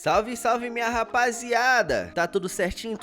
Salve, salve minha rapaziada! Tá tudo certinho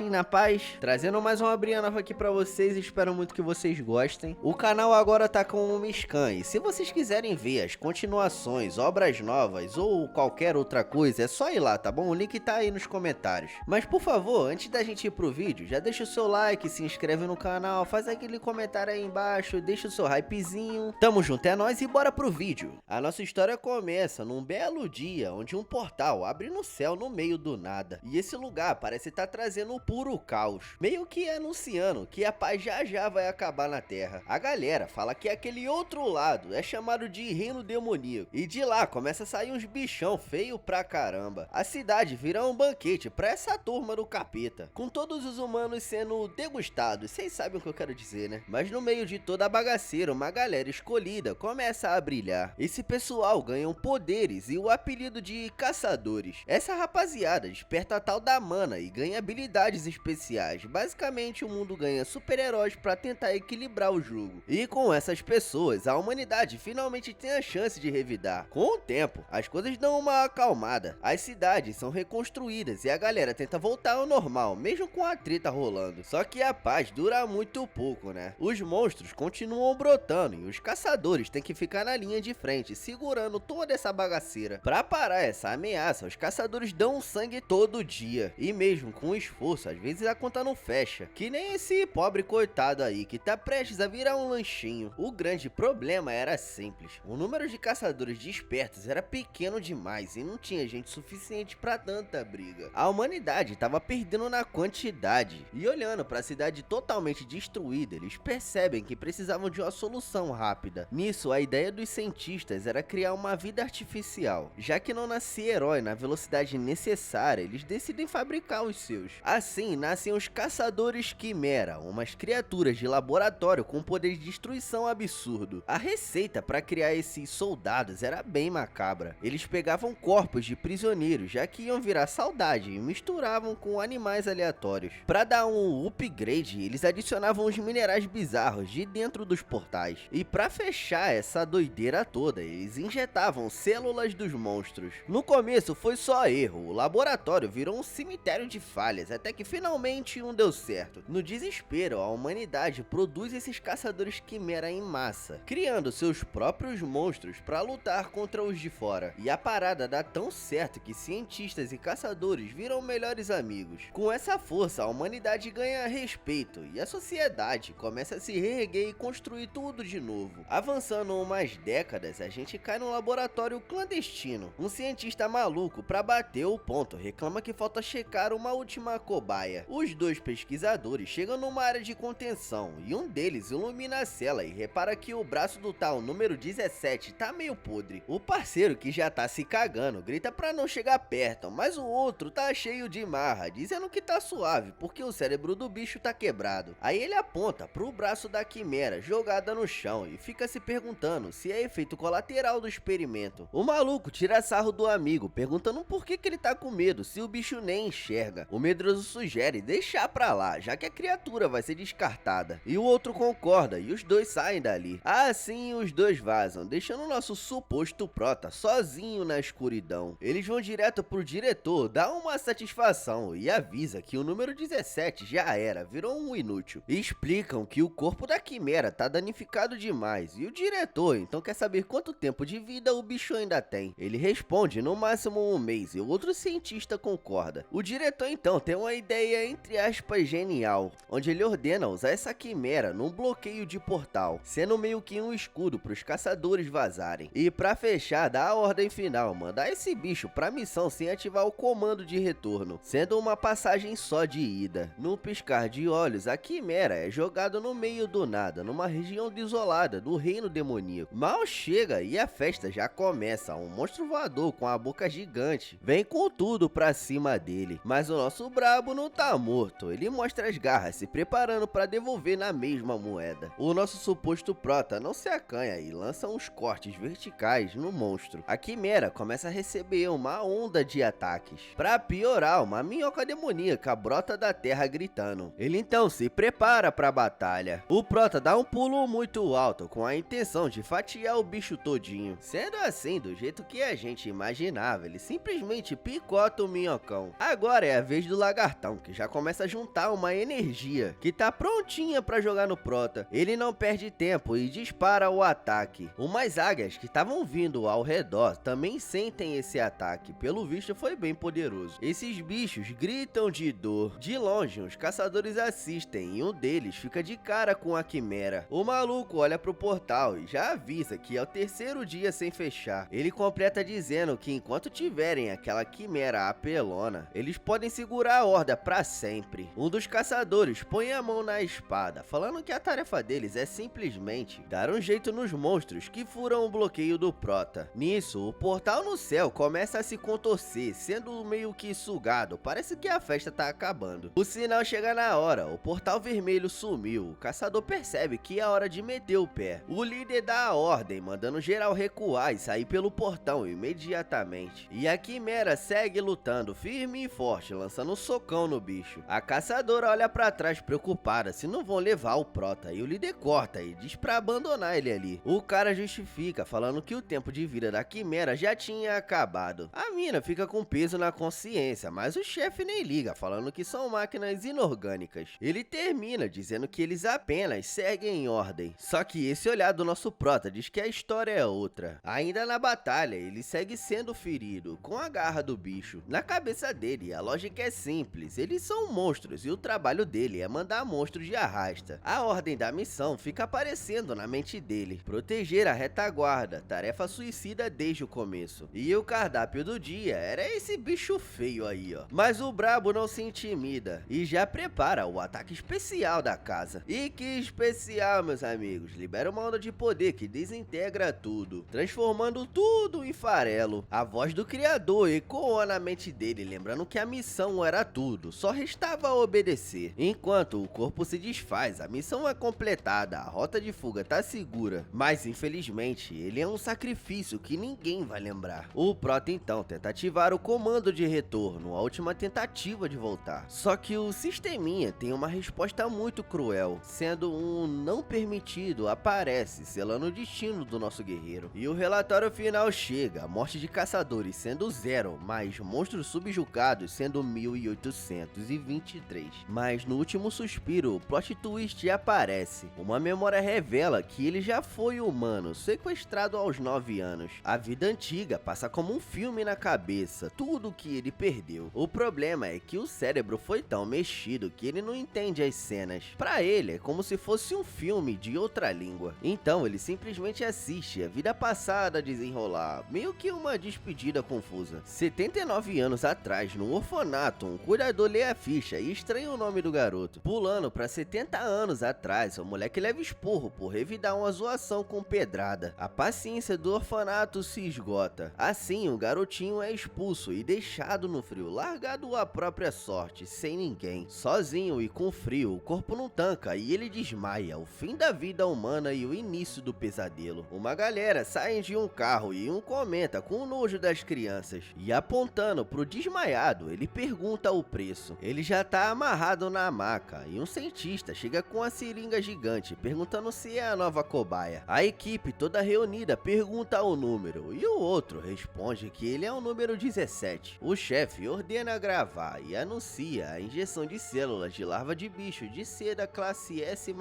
na paz? Trazendo mais uma abrinha nova aqui pra vocês, espero muito que vocês gostem. O canal agora tá com uma scan e se vocês quiserem ver as continuações, obras novas ou qualquer outra coisa, é só ir lá, tá bom? O link tá aí nos comentários. Mas por favor, antes da gente ir pro vídeo, já deixa o seu like, se inscreve no canal, faz aquele comentário aí embaixo, deixa o seu hypezinho. Tamo junto, é nóis e bora pro vídeo. A nossa história começa num belo dia, onde um portal abre no céu no meio do nada. E esse lugar parece estar trazendo o puro caos, meio que anunciando que a paz já vai acabar na Terra. A galera fala que aquele outro lado é chamado de Reino Demoníaco, e de lá começa a sair uns bichão feio pra caramba. A cidade vira um banquete pra essa turma do capeta, com todos os humanos sendo degustados, vocês sabem o que eu quero dizer, né? Mas no meio de toda a bagaceira, uma galera escolhida começa a brilhar. Esse pessoal ganham poderes e o apelido de caçadores. Essa rapaziada desperta a tal da mana e ganha habilidades especiais. Basicamente o mundo ganha super-heróis pra tentar equilibrar o jogo. E com essas pessoas, a humanidade finalmente tem a chance de revidar. Com o tempo, as coisas dão uma acalmada, as cidades são reconstruídas e a galera tenta voltar ao normal, mesmo com a treta rolando. Só que a paz dura muito pouco, né? Os monstros continuam brotando e os caçadores têm que ficar na linha de frente, segurando toda essa bagaceira. Pra parar essa ameaça, os caçadores dão sangue todo dia, e mesmo com esforço, às vezes a conta não fecha, que nem esse pobre coitado aí, que tá prestes a virar um lanchinho. O grande problema era simples, o número de caçadores despertos era pequeno demais, e não tinha gente suficiente pra tanta briga. A humanidade tava perdendo na quantidade, e olhando pra cidade totalmente destruída, eles percebem que precisavam de uma solução rápida. Nisso, a ideia dos cientistas era criar uma vida artificial, já que não nascia herói na velocidade necessária, eles decidem fabricar os seus. Assim nascem os caçadores quimera, umas criaturas de laboratório com poder de destruição absurdo. A receita para criar esses soldados era bem macabra. Eles pegavam corpos de prisioneiros, já que iam virar saudade, e misturavam com animais aleatórios. Para dar um upgrade, eles adicionavam os minerais bizarros de dentro dos portais. E para fechar essa doideira toda, eles injetavam células dos monstros. No começo foi só erro, o laboratório virou um cemitério de falhas, até que finalmente um deu certo. No desespero, a humanidade produz esses caçadores quimera em massa, criando seus próprios monstros para lutar contra os de fora. E a parada dá tão certo que cientistas e caçadores viram melhores amigos. Com essa força, a humanidade ganha respeito e a sociedade começa a se reerguer e construir tudo de novo. Avançando umas décadas, a gente cai num laboratório clandestino. Um cientista maluco, pra bater o ponto, reclama que falta checar uma última cobaia. Os dois pesquisadores chegam numa área de contenção e um deles ilumina a cela e repara que o braço do tal número 17 tá meio podre. O parceiro, que já tá se cagando, grita pra não chegar perto, mas o outro tá cheio de marra, dizendo que tá suave porque o cérebro do bicho tá quebrado. Aí ele aponta pro braço da quimera jogada no chão e fica se perguntando se é efeito colateral do experimento. O maluco tira sarro do amigo, perguntando por que ele tá com medo se o bicho nem enxerga. O medroso sugere deixar pra lá, já que a criatura vai ser descartada. E o outro concorda e os dois saem dali. Assim os dois vazam, deixando o nosso suposto prota sozinho na escuridão. Eles vão direto pro diretor, dá uma satisfação e avisa que o número 17 já era, virou um inútil. E explicam que o corpo da quimera tá danificado demais e o diretor então quer saber quanto tempo de vida o bicho ainda tem. Ele responde no máximo um mês e o outro cientista concorda. O diretor então tem uma ideia entre aspas genial, onde ele ordena usar essa quimera num bloqueio de portal, sendo meio que um escudo para os caçadores vazarem. E para fechar, dá a ordem final, mandar esse bicho pra missão sem ativar o comando de retorno, sendo uma passagem só de ida. Num piscar de olhos, a quimera é jogada no meio do nada, numa região desolada do reino demoníaco. Mal chega e a festa já começa, um monstro voador com a boca gigante vem com tudo pra cima dele, mas o nosso brabo não tá morto, ele mostra as garras se preparando pra devolver na mesma moeda. O nosso suposto prota não se acanha e lança uns cortes verticais no monstro. A quimera começa a receber uma onda de ataques. Pra piorar, uma minhoca demoníaca brota da terra gritando. Ele então se prepara pra batalha. O prota dá um pulo muito alto com a intenção de fatiar o bicho todinho. Sendo assim, do jeito que a gente imaginava, ele simplesmente simplesmente picota o minhocão. Agora é a vez do lagartão, que já começa a juntar uma energia, que tá prontinha pra jogar no prota. Ele não perde tempo e dispara o ataque. Umas águias que estavam vindo ao redor também sentem esse ataque, pelo visto foi bem poderoso. Esses bichos gritam de dor. De longe, os caçadores assistem e um deles fica de cara com a quimera. O maluco olha pro portal e já avisa que é o terceiro dia sem fechar. Ele completa dizendo que enquanto tiverem aquela quimera apelona, eles podem segurar a horda pra sempre. Um dos caçadores põe a mão na espada, falando que a tarefa deles é simplesmente dar um jeito nos monstros que furam o bloqueio do prota. Nisso, o portal no céu começa a se contorcer, sendo meio que sugado. Parece que a festa tá acabando. O sinal chega na hora, o portal vermelho sumiu. O caçador percebe que é hora de meter o pé. O líder dá a ordem, mandando geral recuar e sair pelo portão imediatamente. E a quimera segue lutando firme e forte, lançando um socão no bicho. A caçadora olha pra trás preocupada se não vão levar o prota, e o líder corta e diz pra abandonar ele ali. O cara justifica, falando que o tempo de vida da quimera já tinha acabado. A mina fica com peso na consciência, mas o chefe nem liga, falando que são máquinas inorgânicas. Ele termina dizendo que eles apenas seguem em ordem. Só que esse olhar do nosso prota diz que a história é outra. Ainda na batalha, ele segue sendo ferido, com a garra do bicho. Na cabeça dele, a lógica é simples, eles são monstros e o trabalho dele é mandar monstros de arrasta. A ordem da missão fica aparecendo na mente dele: proteger a retaguarda, tarefa suicida desde o começo. E o cardápio do dia era esse bicho feio aí, ó. Mas o brabo não se intimida e já prepara o ataque especial da casa. E que especial, meus amigos, libera uma onda de poder que desintegra tudo, transformando tudo em farelo. A voz do criador ecoou na mente dele, lembrando que a missão era tudo, só restava obedecer. Enquanto o corpo se desfaz, a missão é completada, a rota de fuga tá segura, mas infelizmente ele é um sacrifício que ninguém vai lembrar. O prota então tenta ativar o comando de retorno, a última tentativa de voltar. Só que o sisteminha tem uma resposta muito cruel, sendo um não permitido aparece, selando o destino do nosso guerreiro. E o relatório final chega, a morte de caçadores sendo 0, mas monstros subjugados sendo 1823. Mas no último suspiro, o plot twist aparece. Uma memória revela que ele já foi humano, sequestrado aos 9 anos. A vida antiga passa como um filme na cabeça, tudo que ele perdeu. O problema é que o cérebro foi tão mexido que ele não entende as cenas. Pra ele é como se fosse um filme de outra língua. Então ele simplesmente assiste a vida passada desenrolar, meio que uma despedida confusa. 79 anos atrás, no orfanato, um cuidador lê a ficha e estranha o nome do garoto. Pulando pra 70 anos atrás, o moleque leva esporro por revidar uma zoação com pedrada. A paciência do orfanato se esgota. Assim, o garotinho é expulso e deixado no frio, largado à própria sorte, sem ninguém. Sozinho e com frio, o corpo não tanca e ele desmaia. O fim da vida humana e o início do pesadelo. Uma galera sai de um carro e um comenta com o nojo das crianças. E apontando pro desmaiado, ele pergunta o preço. Ele já tá amarrado na maca e um cientista chega com a seringa gigante, perguntando se é a nova cobaia. A equipe toda reunida pergunta o número e o outro responde que ele é o número 17. O chefe ordena gravar e anuncia a injeção de células de larva de bicho de seda classe S++.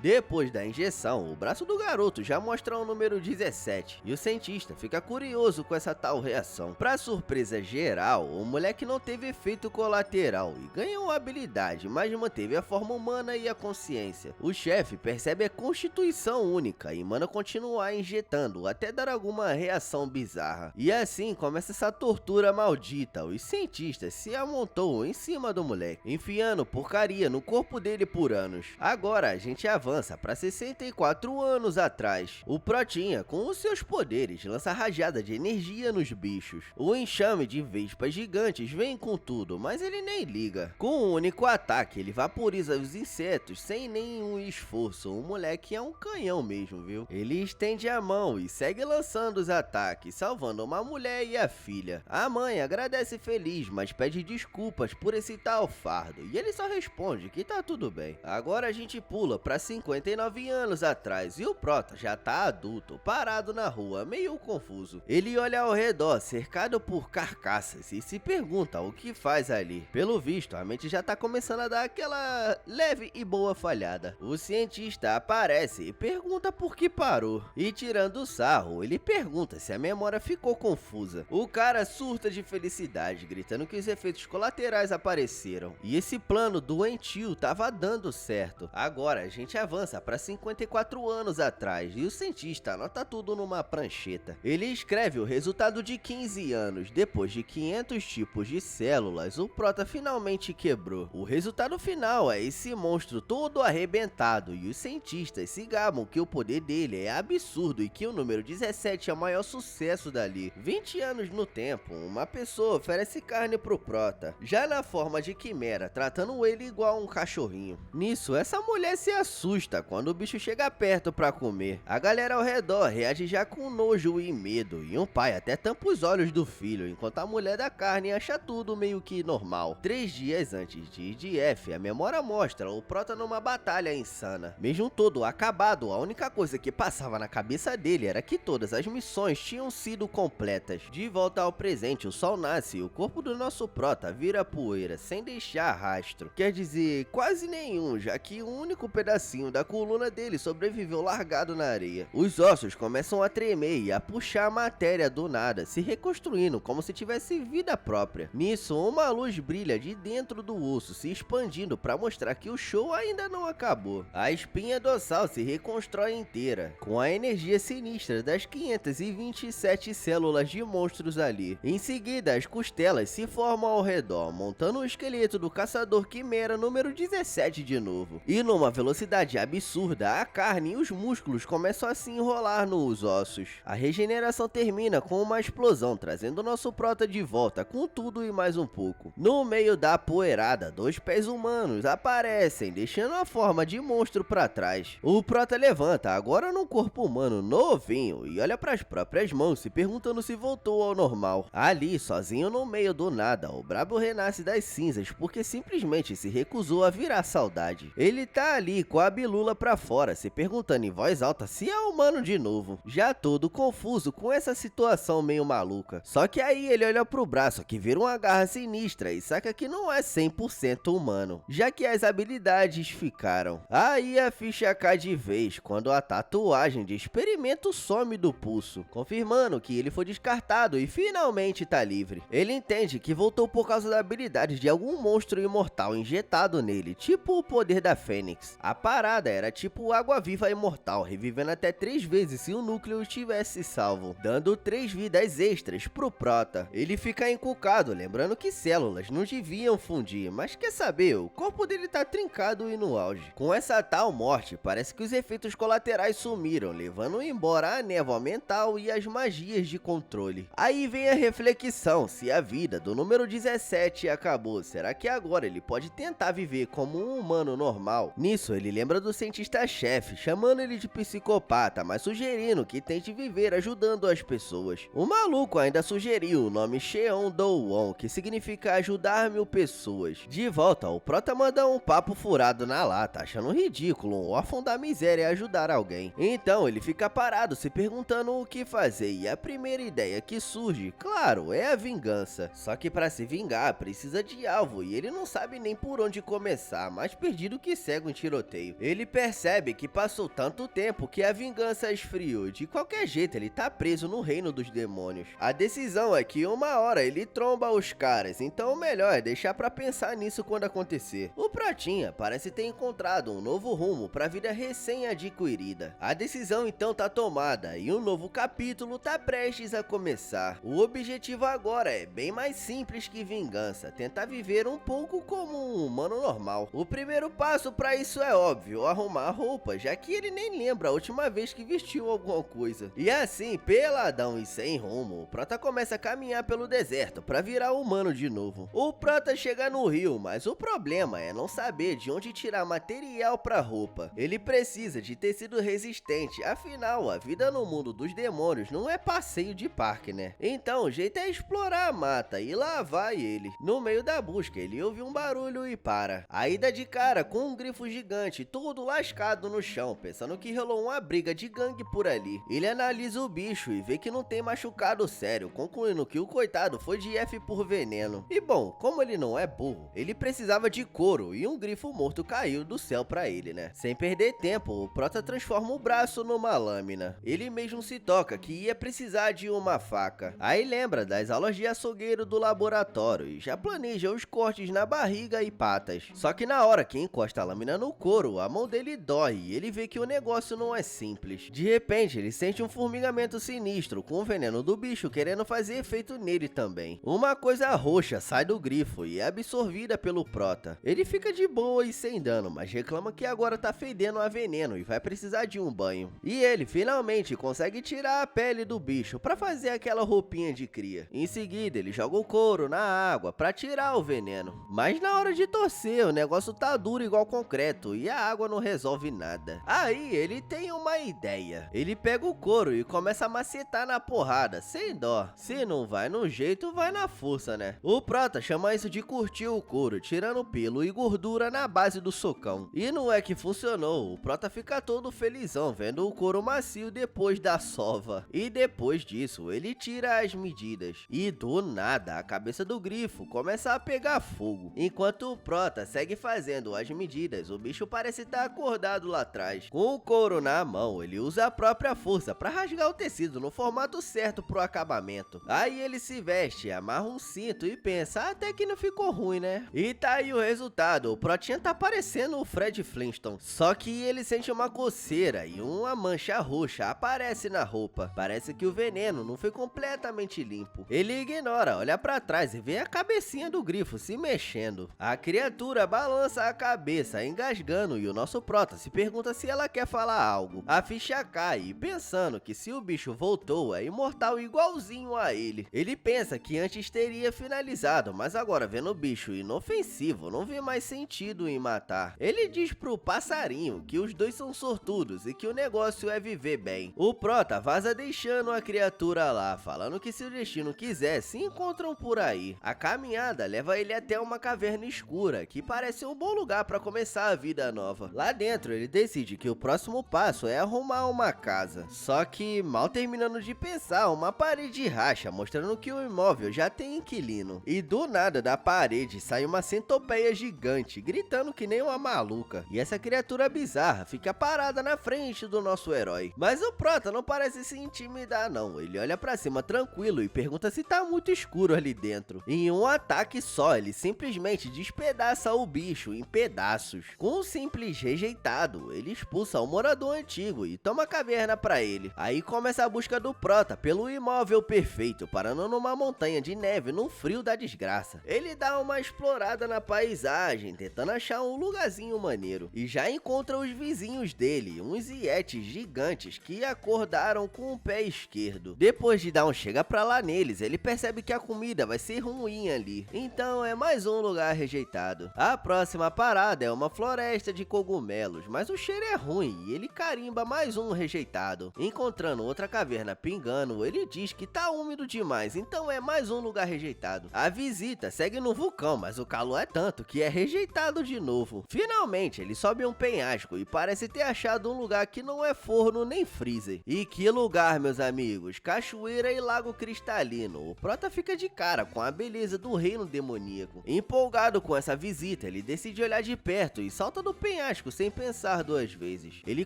Depois da injeção, o braço do garoto já mostra o número 17 e o cientista fica curioso com essa tal reação. Pra surpresa geral, o moleque não teve efeito colateral e ganhou a habilidade, mas manteve a forma humana e a consciência. O chefe percebe a constituição única e manda continuar injetando até dar alguma reação bizarra. E assim começa essa tortura maldita. Os cientistas se amontou em cima do moleque, enfiando porcaria no corpo dele por anos. Agora a gente avança para 64 anos atrás. O Protinha, com os seus poderes, lança rajada de energia nos bichos. O enxame de vespas gigantes vem com tudo, mas ele nem liga. Com um único ataque, ele vaporiza os insetos sem nenhum esforço. O moleque é um canhão mesmo, viu? Ele estende a mão e segue lançando os ataques, salvando uma mulher e a filha. A mãe agradece feliz, mas pede desculpas por esse tal fardo, e ele só responde que tá tudo bem. Agora a gente pula pra 59 anos atrás e o Prota já tá adulto, parado na rua, meio confuso. Ele olha ao redor, cercado cercado por carcaças e se pergunta o que faz ali. Pelo visto, a mente já tá começando a dar aquela leve e boa falhada. O cientista aparece e pergunta por que parou. E tirando o sarro, ele pergunta se a memória ficou confusa. O cara surta de felicidade, gritando que os efeitos colaterais apareceram. E esse plano doentio tava dando certo. Agora a gente avança para 54 anos atrás e o cientista anota tudo numa prancheta. Ele escreve o resultado de 15 anos. Depois de 500 tipos de células, o Prota finalmente quebrou. O resultado final é esse monstro todo arrebentado e os cientistas se gabam que o poder dele é absurdo e que o número 17 é o maior sucesso dali. 20 anos no tempo, uma pessoa oferece carne pro Prota, já na forma de quimera, tratando ele igual um cachorrinho. Nisso, essa mulher se assusta quando o bicho chega perto pra comer. A galera ao redor reage já com nojo e medo, e um pai até tampa os olhos do filho, enquanto a mulher da carne acha tudo meio que normal. 3 dias antes de IDF, a memória mostra o Prota numa batalha insana. Mesmo todo acabado, a única coisa que passava na cabeça dele era que todas as missões tinham sido completas. De volta ao presente, o sol nasce e o corpo do nosso Prota vira poeira, sem deixar rastro. Quer dizer, quase nenhum, já que o único pedacinho da coluna dele sobreviveu largado na areia. Os ossos começam a tremer e a puxar a matéria do nada, se reconstruindo como se tivesse vida própria. Nisso, uma luz brilha de dentro do osso, se expandindo para mostrar que o show ainda não acabou. A espinha dorsal se reconstrói inteira, com a energia sinistra das 527 células de monstros ali. Em seguida, as costelas se formam ao redor, montando o esqueleto do caçador quimera número 17 de novo. E numa velocidade absurda, a carne e os músculos começam a se enrolar nos ossos. A regeneração termina com uma explosão, trazendo nosso Prota de volta com tudo e mais um pouco. No meio da poeirada, 2 pés humanos aparecem, deixando a forma de monstro para trás. O Prota levanta, agora num corpo humano novinho, e olha para as próprias mãos, se perguntando se voltou ao normal. Ali, sozinho no meio do nada, o brabo renasce das cinzas porque simplesmente se recusou a virar saudade. Ele tá ali com a bilula pra fora, se perguntando em voz alta se é humano de novo, já todo confuso com essa situação meio maluca. Só que aí ele olha pro braço que vira uma garra sinistra e saca que não é 100% humano, já que as habilidades ficaram. Aí a ficha cai de vez quando a tatuagem de experimento some do pulso, confirmando que ele foi descartado e finalmente tá livre. Ele entende que voltou por causa da habilidade de algum monstro imortal injetado nele, tipo o poder da Fênix. A parada era tipo água-viva imortal, revivendo até 3 vezes se o núcleo estivesse salvo, dando 3 vidas extras pro Prota. Ele fica encucado, lembrando que células não deviam fundir, mas quer saber, o corpo dele tá trincado e no auge. Com essa tal morte, parece que os efeitos colaterais sumiram, levando embora a névoa mental e as magias de controle. Aí vem a reflexão, se a vida do número 17 acabou, será que agora ele pode tentar viver como um humano normal? Nisso, ele lembra do cientista-chefe, chamando ele de psicopata, mas sugerindo que tente viver ajudando as pessoas. O maluco ainda sugeriu o nome Cheon Do-won, que significa ajudar 1000 pessoas. De volta, o Prota manda um papo furado na lata, achando ridículo um órfão da miséria ajudar alguém. Então ele fica parado se perguntando o que fazer, e a primeira ideia que surge, claro, é a vingança. Só que para se vingar precisa de alvo e ele não sabe nem por onde começar, mais perdido que cego em tiroteio. Ele percebe que passou tanto tempo que a vingança esfriou, de qualquer jeito ele tá preso no reino dos demônios. A decisão é que uma hora ele tromba os caras, então o melhor é deixar pra pensar nisso quando acontecer. O Protinha parece ter encontrado um novo rumo pra vida recém-adquirida. A decisão então tá tomada e um novo capítulo tá prestes a começar. O objetivo agora é bem mais simples que vingança, tentar viver um pouco como um humano normal. O primeiro passo pra isso é óbvio, arrumar a roupa, já que ele nem lembra a última vez que vestiu alguma coisa. E assim, peladão e sem rumo, o Prota começa a caminhar pelo deserto pra virar humano de novo. O Prota chega no rio, mas o problema é não saber de onde tirar material pra roupa. Ele precisa de tecido resistente, afinal a vida no mundo dos demônios não é passeio de parque, né? Então o jeito é explorar a mata e lá vai ele. No meio da busca ele ouve um barulho e para. Aí dá de cara com um grifo gigante todo lascado no chão, pensando que rolou uma briga de gangue por ali. Ele analisa o bicho e vê que não tem machucado sério sério, concluindo que o coitado foi de F por veneno. E bom, como ele não é burro, ele precisava de couro e um grifo morto caiu do céu pra ele, né? Sem perder tempo, o Prota transforma o braço numa lâmina. Ele mesmo se toca que ia precisar de uma faca. Aí lembra das aulas de açougueiro do laboratório e já planeja os cortes na barriga e patas. Só que na hora que encosta a lâmina no couro, a mão dele dói e ele vê que o negócio não é simples. De repente, ele sente um formigamento sinistro com o veneno do bicho querendo fazer efeito nele também. Uma coisa roxa sai do grifo e é absorvida pelo Prota. Ele fica de boa e sem dano, mas reclama que agora tá fedendo a veneno e vai precisar de um banho. E ele finalmente consegue tirar a pele do bicho para fazer aquela roupinha de cria. Em seguida, ele joga o couro na água para tirar o veneno. Mas na hora de torcer, o negócio tá duro igual concreto e a água não resolve nada. Aí ele tem uma ideia. Ele pega o couro e começa a macetar na porrada, sem dó. Se não vai no jeito, vai na força, né? O Prota chama isso de curtir o couro, tirando pelo e gordura na base do socão. E não é que funcionou, o Prota fica todo felizão vendo o couro macio depois da sova. E depois disso, ele tira as medidas. E do nada, a cabeça do grifo começa a pegar fogo. Enquanto o Prota segue fazendo as medidas, o bicho parece estar acordado lá atrás. Com o couro na mão, ele usa a própria força para rasgar o tecido no formato certo pro acabamento. Aí ele se veste, amarra um cinto e pensa, até que não ficou ruim, né? E tá aí o resultado, o Protinha tá parecendo o Fred Flintstone. Só que ele sente uma coceira e uma mancha roxa aparece na roupa. Parece que o veneno não foi completamente limpo. Ele ignora, olha pra trás e vê a cabecinha do grifo se mexendo. A criatura balança a cabeça, engasgando, e o nosso Prota se pergunta se ela quer falar algo. A ficha cai e pensando que se o bicho voltou é imortal igualzinho a ele. Ele pensa que antes teria finalizado, mas agora vendo o bicho inofensivo, não vê mais sentido em matar. Ele diz pro passarinho que os dois são sortudos e que o negócio é viver bem. O Prota vaza deixando a criatura lá, falando que se o destino quiser, se encontram por aí. A caminhada leva ele até uma caverna escura, que parece um bom lugar para começar a vida nova. Lá dentro, ele decide que o próximo passo é arrumar uma casa. Só que, mal terminando de pensar, uma parede racha, mostrando que o imóvel já tem inquilino. E do nada da parede sai uma centopeia gigante, gritando que nem uma maluca. E essa criatura bizarra fica parada na frente do nosso herói. Mas o Prota não parece se intimidar não, ele olha pra cima tranquilo e pergunta se tá muito escuro ali dentro. Em um ataque só, ele simplesmente despedaça o bicho em pedaços. Com um simples rejeitado, ele expulsa o morador antigo e toma a caverna pra ele. Aí começa a busca do Prota pelo imóvel perfeito, parando numa montanha de neve no frio da desgraça. Ele dá uma explorada na paisagem, tentando achar um lugarzinho maneiro, e já encontra os vizinhos dele, uns ietes gigantes que acordaram com o pé esquerdo. Depois de dar um chega pra lá neles, ele percebe que a comida vai ser ruim ali, então é mais um lugar rejeitado. A próxima parada é uma floresta de cogumelos, mas o cheiro é ruim e ele carimba mais um rejeitado. Encontrando outra caverna pingando, ele diz que tá úmido demais, então é mais um lugar rejeitado. A visita segue no vulcão, mas o calor é tanto que é rejeitado de novo. Finalmente, ele sobe um penhasco e parece ter achado um lugar que não é forno nem freezer. E que lugar, meus amigos? Cachoeira e lago cristalino. O Prota fica de cara com a beleza do reino demoníaco. Empolgado com essa visita, ele decide olhar de perto e salta do penhasco sem pensar duas vezes. Ele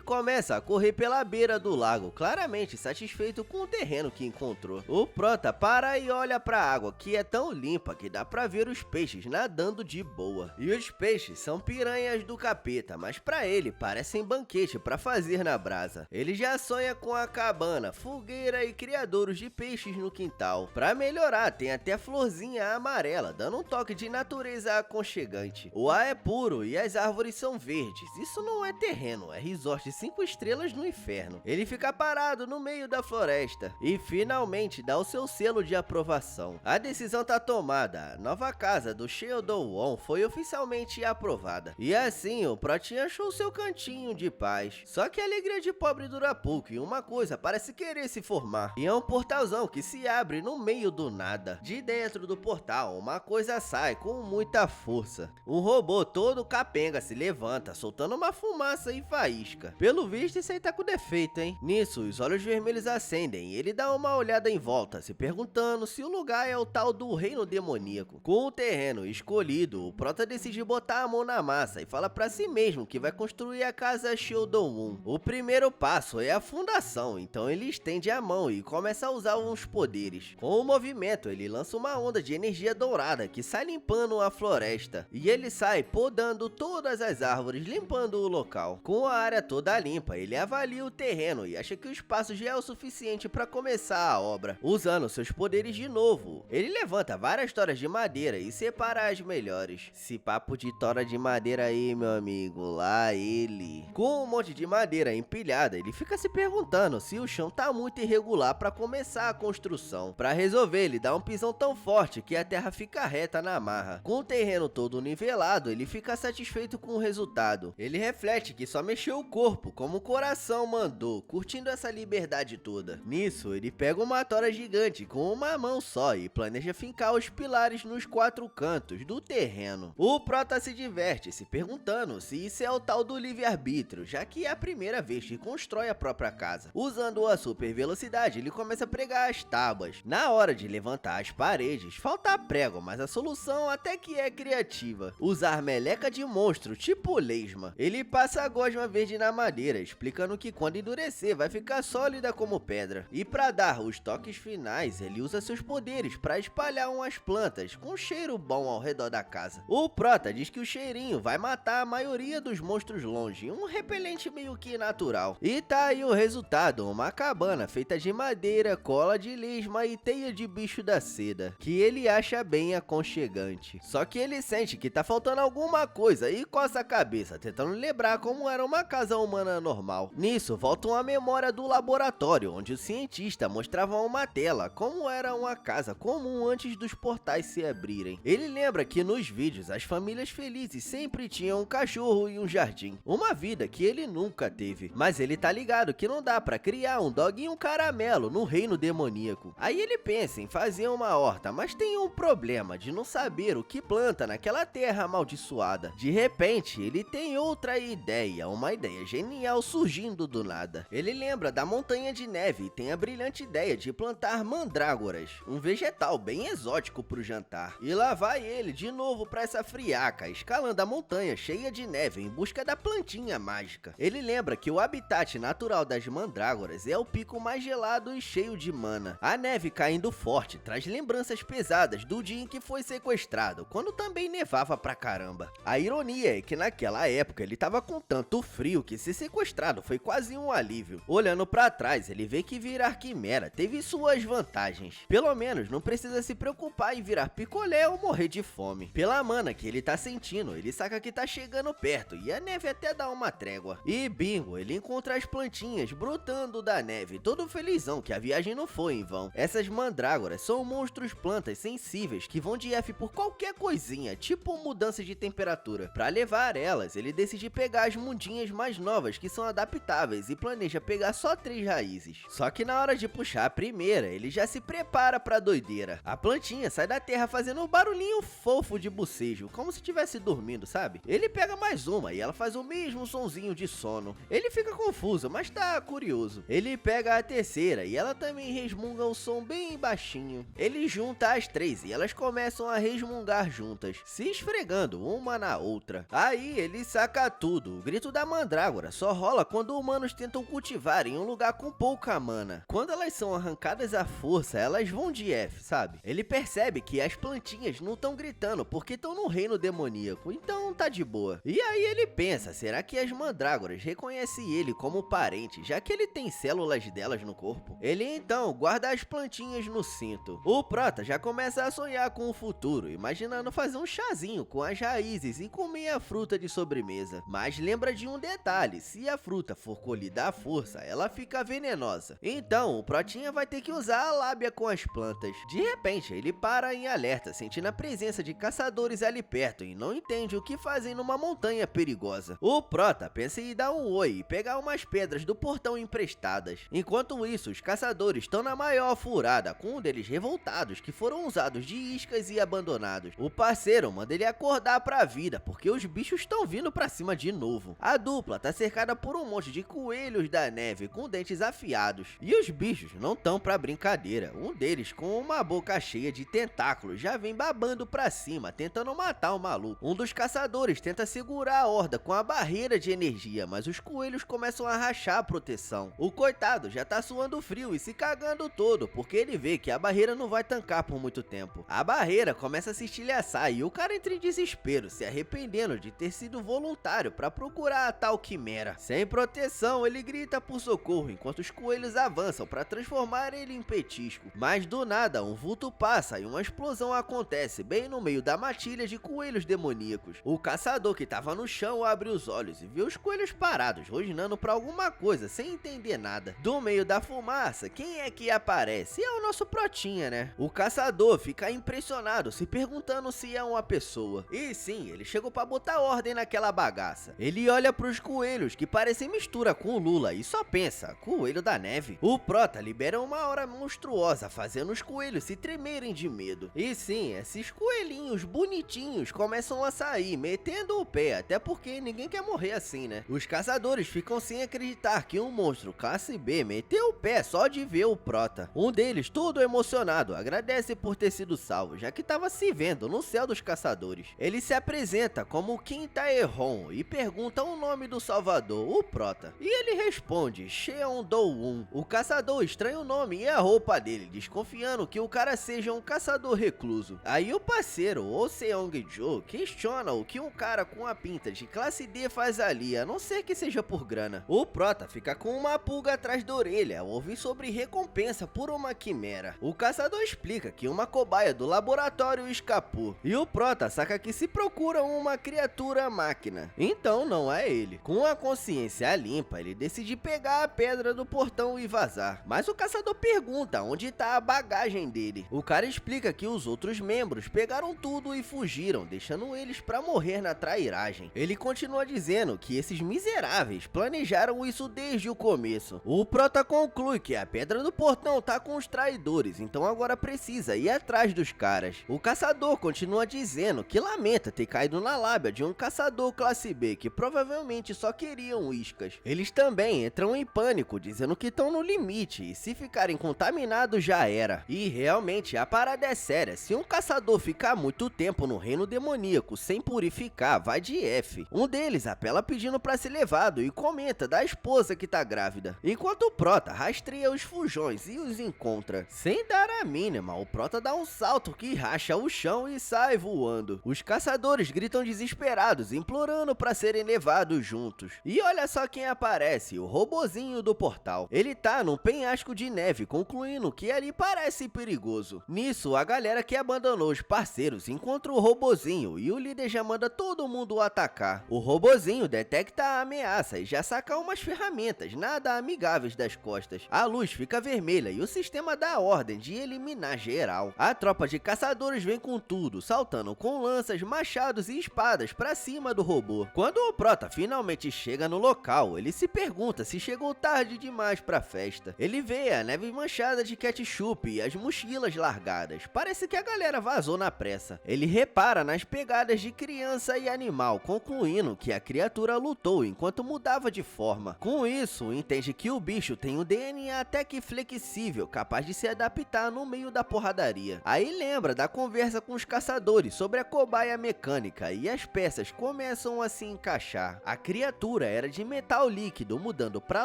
começa a correr pela beira do lago, claramente satisfeito com o terreno que encontrou. O Prota para e olha pra água, que é tão limpa que dá pra ver os peixes nadando de boa. E os peixes são piranhas do capeta, mas pra ele parecem banquete pra fazer na brasa. Ele já sonha com a cabana, fogueira e criadouros de peixes no quintal. Pra melhorar, tem até florzinha amarela, dando um toque de natureza aconchegante. O ar é puro e as árvores são verdes. Isso não é terreno, é resort 5 estrelas no inferno. Ele fica parado no meio da floresta e finalmente dá o seu selo de aprovação. A decisão tá tomada, a nova casa do Sheldon Won foi oficialmente aprovada. E assim, o Protinha achou seu cantinho de paz. Só que a alegria de pobre dura pouco e uma coisa parece querer se formar. E é um portalzão que se abre no meio do nada. De dentro do portal, uma coisa sai com muita força. Um robô todo capenga se levanta, soltando uma fumaça e faísca. Pelo visto, isso aí tá com defeito, hein? Nisso, os olhos vermelhos acendem e ele dá uma olhada em em volta, se perguntando se o lugar é o tal do reino demoníaco. Com o terreno escolhido, o Prota decide botar a mão na massa e fala pra si mesmo que vai construir a casa Sheldon Moon. O primeiro passo é a fundação, então ele estende a mão e começa a usar uns poderes. Com o movimento, ele lança uma onda de energia dourada que sai limpando a floresta, e ele sai podando todas as árvores, limpando o local. Com a área toda limpa, ele avalia o terreno e acha que o espaço já é o suficiente para começar a obra. Usando seus poderes de novo, ele levanta várias toras de madeira e separa as melhores. Esse papo de tora de madeira aí, meu amigo, lá ele. Com um monte de madeira empilhada, ele fica se perguntando se o chão tá muito irregular para começar a construção. Para resolver, ele dá um pisão tão forte que a terra fica reta na marra. Com o terreno todo nivelado, ele fica satisfeito com o resultado. Ele reflete que só mexeu o corpo, como o coração mandou, curtindo essa liberdade toda. Nisso, ele pega uma tora gigante com uma mão só e planeja fincar os pilares nos 4 cantos do terreno. O Prota se diverte, se perguntando se isso é o tal do livre-arbítrio, já que é a primeira vez que constrói a própria casa. Usando a super velocidade, ele começa a pregar as tábuas. Na hora de levantar as paredes, falta prego, mas a solução até que é criativa. Usar meleca de monstro, tipo lesma. Ele passa a gosma verde na madeira, explicando que quando endurecer vai ficar sólida como pedra. E para dar os toques finais, ele usa seus poderes para espalhar umas plantas com cheiro bom ao redor da casa. O Prota diz que o cheirinho vai matar a maioria dos monstros longe, um repelente meio que natural. E tá aí o resultado, uma cabana feita de madeira, cola de lesma e teia de bicho da seda, que ele acha bem aconchegante. Só que ele sente que tá faltando alguma coisa e coça a cabeça, tentando lembrar como era uma casa humana normal. Nisso, volta uma memória do laboratório, onde o cientista mostrava uma tela como era uma casa comum antes dos portais se abrirem. Ele lembra que nos vídeos as famílias felizes sempre tinham um cachorro e um jardim, uma vida que ele nunca teve. Mas ele tá ligado que não dá pra criar um doguinho caramelo no reino demoníaco. Aí ele pensa em fazer uma horta, mas tem um problema de não saber o que planta naquela terra amaldiçoada. De repente, ele tem outra ideia, uma ideia genial surgindo do nada. Ele lembra da montanha de neve e tem a brilhante ideia de plantar mandrágoras, um vegetal bem exótico pro jantar. E lá vai ele de novo pra essa friaca, escalando a montanha cheia de neve em busca da plantinha mágica. Ele lembra que o habitat natural das mandrágoras é o pico mais gelado e cheio de mana. A neve caindo forte traz lembranças pesadas do dia em que foi sequestrado, quando também nevava pra caramba. A ironia é que naquela época ele tava com tanto frio que ser sequestrado foi quase um alívio. Olhando pra trás, ele vê que virar quimera teve suas vantagens. Pelo menos não precisa se preocupar em virar picolé ou morrer de fome. Pela mana que ele tá sentindo, ele saca que tá chegando perto e a neve até dá uma trégua. E bingo, ele encontra as plantinhas brotando da neve, todo felizão que a viagem não foi em vão. Essas mandrágoras são monstros plantas sensíveis que vão de F por qualquer coisinha, tipo mudança de temperatura. Pra levar elas, ele decide pegar as mudinhas mais novas que são adaptáveis e planeja pegar só 3 raízes. Só que na hora de puxar a primeira, ele já se prepara pra doideira. A plantinha sai da terra fazendo um barulhinho fofo de bocejo, como se estivesse dormindo, sabe? Ele pega mais uma e ela faz o mesmo sonzinho de sono. Ele fica confuso, mas tá curioso. Ele pega a terceira e ela também resmunga um som bem baixinho. Ele junta as 3 e elas começam a resmungar juntas, se esfregando uma na outra. Aí ele saca tudo. O grito da mandrágora só rola quando humanos tentam cultivar em um lugar com pouca mana. Quando elas são arrancadas à força, elas vão de F, sabe? Ele percebe que as plantinhas não estão gritando porque estão no reino demoníaco, então tá de boa. E aí ele pensa, será que as mandrágoras reconhecem ele como parente, já que ele tem células delas no corpo? Ele então guarda as plantinhas no cinto. O Prota já começa a sonhar com o futuro, imaginando fazer um chazinho com as raízes e comer a fruta de sobremesa. Mas lembra de um detalhe, se a fruta for colhida à força, ela fica venenosa. Então o Protinha vai ter que usar a lábia com as plantas. De repente ele para em alerta, sentindo a presença de caçadores ali perto e não entende o que fazem numa montanha perigosa. O Prota pensa em dar um oi e pegar umas pedras do portão emprestadas. Enquanto isso, os caçadores estão na maior furada, com um deles revoltados que foram usados de iscas e abandonados. O parceiro manda ele acordar pra vida, porque os bichos estão vindo pra cima de novo. A dupla tá cercada por um monte de coelhos da neve com dentes afiados, e os bichos não estão não pra brincadeira. Um deles, com uma boca cheia de tentáculos, já vem babando pra cima, tentando matar o maluco. Um dos caçadores tenta segurar a horda com a barreira de energia, mas os coelhos começam a rachar a proteção. O coitado já tá suando frio e se cagando todo, porque ele vê que a barreira não vai tancar por muito tempo. A barreira começa a se estilhaçar e o cara entra em desespero, se arrependendo de ter sido voluntário pra procurar a tal quimera. Sem proteção, ele grita por socorro, enquanto os coelhos avançam pra transformar ele em petisco. Mas do nada, um vulto passa e uma explosão acontece bem no meio da matilha de coelhos demoníacos. O caçador que tava no chão abre os olhos e vê os coelhos parados, rosnando pra alguma coisa, sem entender nada. Do meio da fumaça, quem é que aparece? É o nosso Protinha, né? O caçador fica impressionado, se perguntando se é uma pessoa. E sim, ele chegou pra botar ordem naquela bagaça. Ele olha pros coelhos, que parecem mistura com o Lula, e só pensa, coelho da neve. O Prota libera uma aura monstruosa, fazendo os coelhos se tremerem de medo. E sim, esses coelhinhos bonitinhos começam a sair, metendo o pé, até porque ninguém quer morrer assim, né? Os caçadores ficam sem acreditar que um monstro classe B meteu o pé só de ver o Prota. Um deles, todo emocionado, agradece por ter sido salvo, já que estava se vendo no céu dos caçadores. Ele se apresenta como Quintaerron e pergunta o nome do salvador, o Prota. E ele responde, Cheon-Do-Un. O caçador estranha o nome e a roupa dele, desconfiando que o cara seja um caçador recluso. Aí o parceiro, o Seong-Jo, questiona o que um cara com a pinta de classe D faz ali, a não ser que seja por grana. O Prota fica com uma pulga atrás da orelha ao ouvir sobre recompensa por uma quimera. O caçador explica que uma cobaia do laboratório escapou, e o Prota saca que se procura uma criatura máquina. Então não é ele. Com a consciência limpa, ele decide pegar a pedra do portão e vazar. Mas o caçador pergunta onde tá a bagagem dele. O cara explica que os outros membros pegaram tudo e fugiram, deixando eles pra morrer na trairagem. Ele continua dizendo que esses miseráveis planejaram isso desde o começo. O Prota conclui que a pedra do portão tá com os traidores, então agora precisa ir atrás dos caras. O caçador continua dizendo que lamenta ter caído na lábia de um caçador classe B que provavelmente só queriam iscas. Eles também entram em pânico, dizendo que estão no limite e se ficarem contaminados já era. E realmente a parada é séria, se um caçador ficar muito tempo no reino demoníaco sem purificar, vai de F. Um deles apela pedindo pra ser levado e comenta da esposa que tá grávida. Enquanto o Prota rastreia os fujões e os encontra. Sem dar a mínima, o Prota dá um salto que racha o chão e sai voando. Os caçadores gritam desesperados, implorando pra serem levados juntos. E olha só quem aparece, o robozinho do portal. Ele tá num penhasco de neve, concluindo que ali parece perigoso. Nisso, a galera que abandonou os parceiros encontra o robozinho e o líder já manda todo mundo atacar. O robozinho detecta a ameaça e já saca umas ferramentas nada amigáveis das costas. A luz fica vermelha e o sistema dá a ordem de eliminar geral. A tropa de caçadores vem com tudo, saltando com lanças, machados e espadas pra cima do robô. Quando o Prota finalmente chega no local, ele se pergunta se chegou tarde demais pra festa. Ele vê a neve manchada de ketchup e as mochilas largadas. Parece que a galera vazou na pressa. Ele repara nas pegadas de criança e animal, concluindo que a criatura lutou enquanto mudava de forma. Com isso, entende que o bicho tem um DNA até que flexível, capaz de se adaptar no meio da porradaria. Aí lembra da conversa com os caçadores sobre a cobaia mecânica e as peças começam a se encaixar. A criatura era de metal líquido, mudando para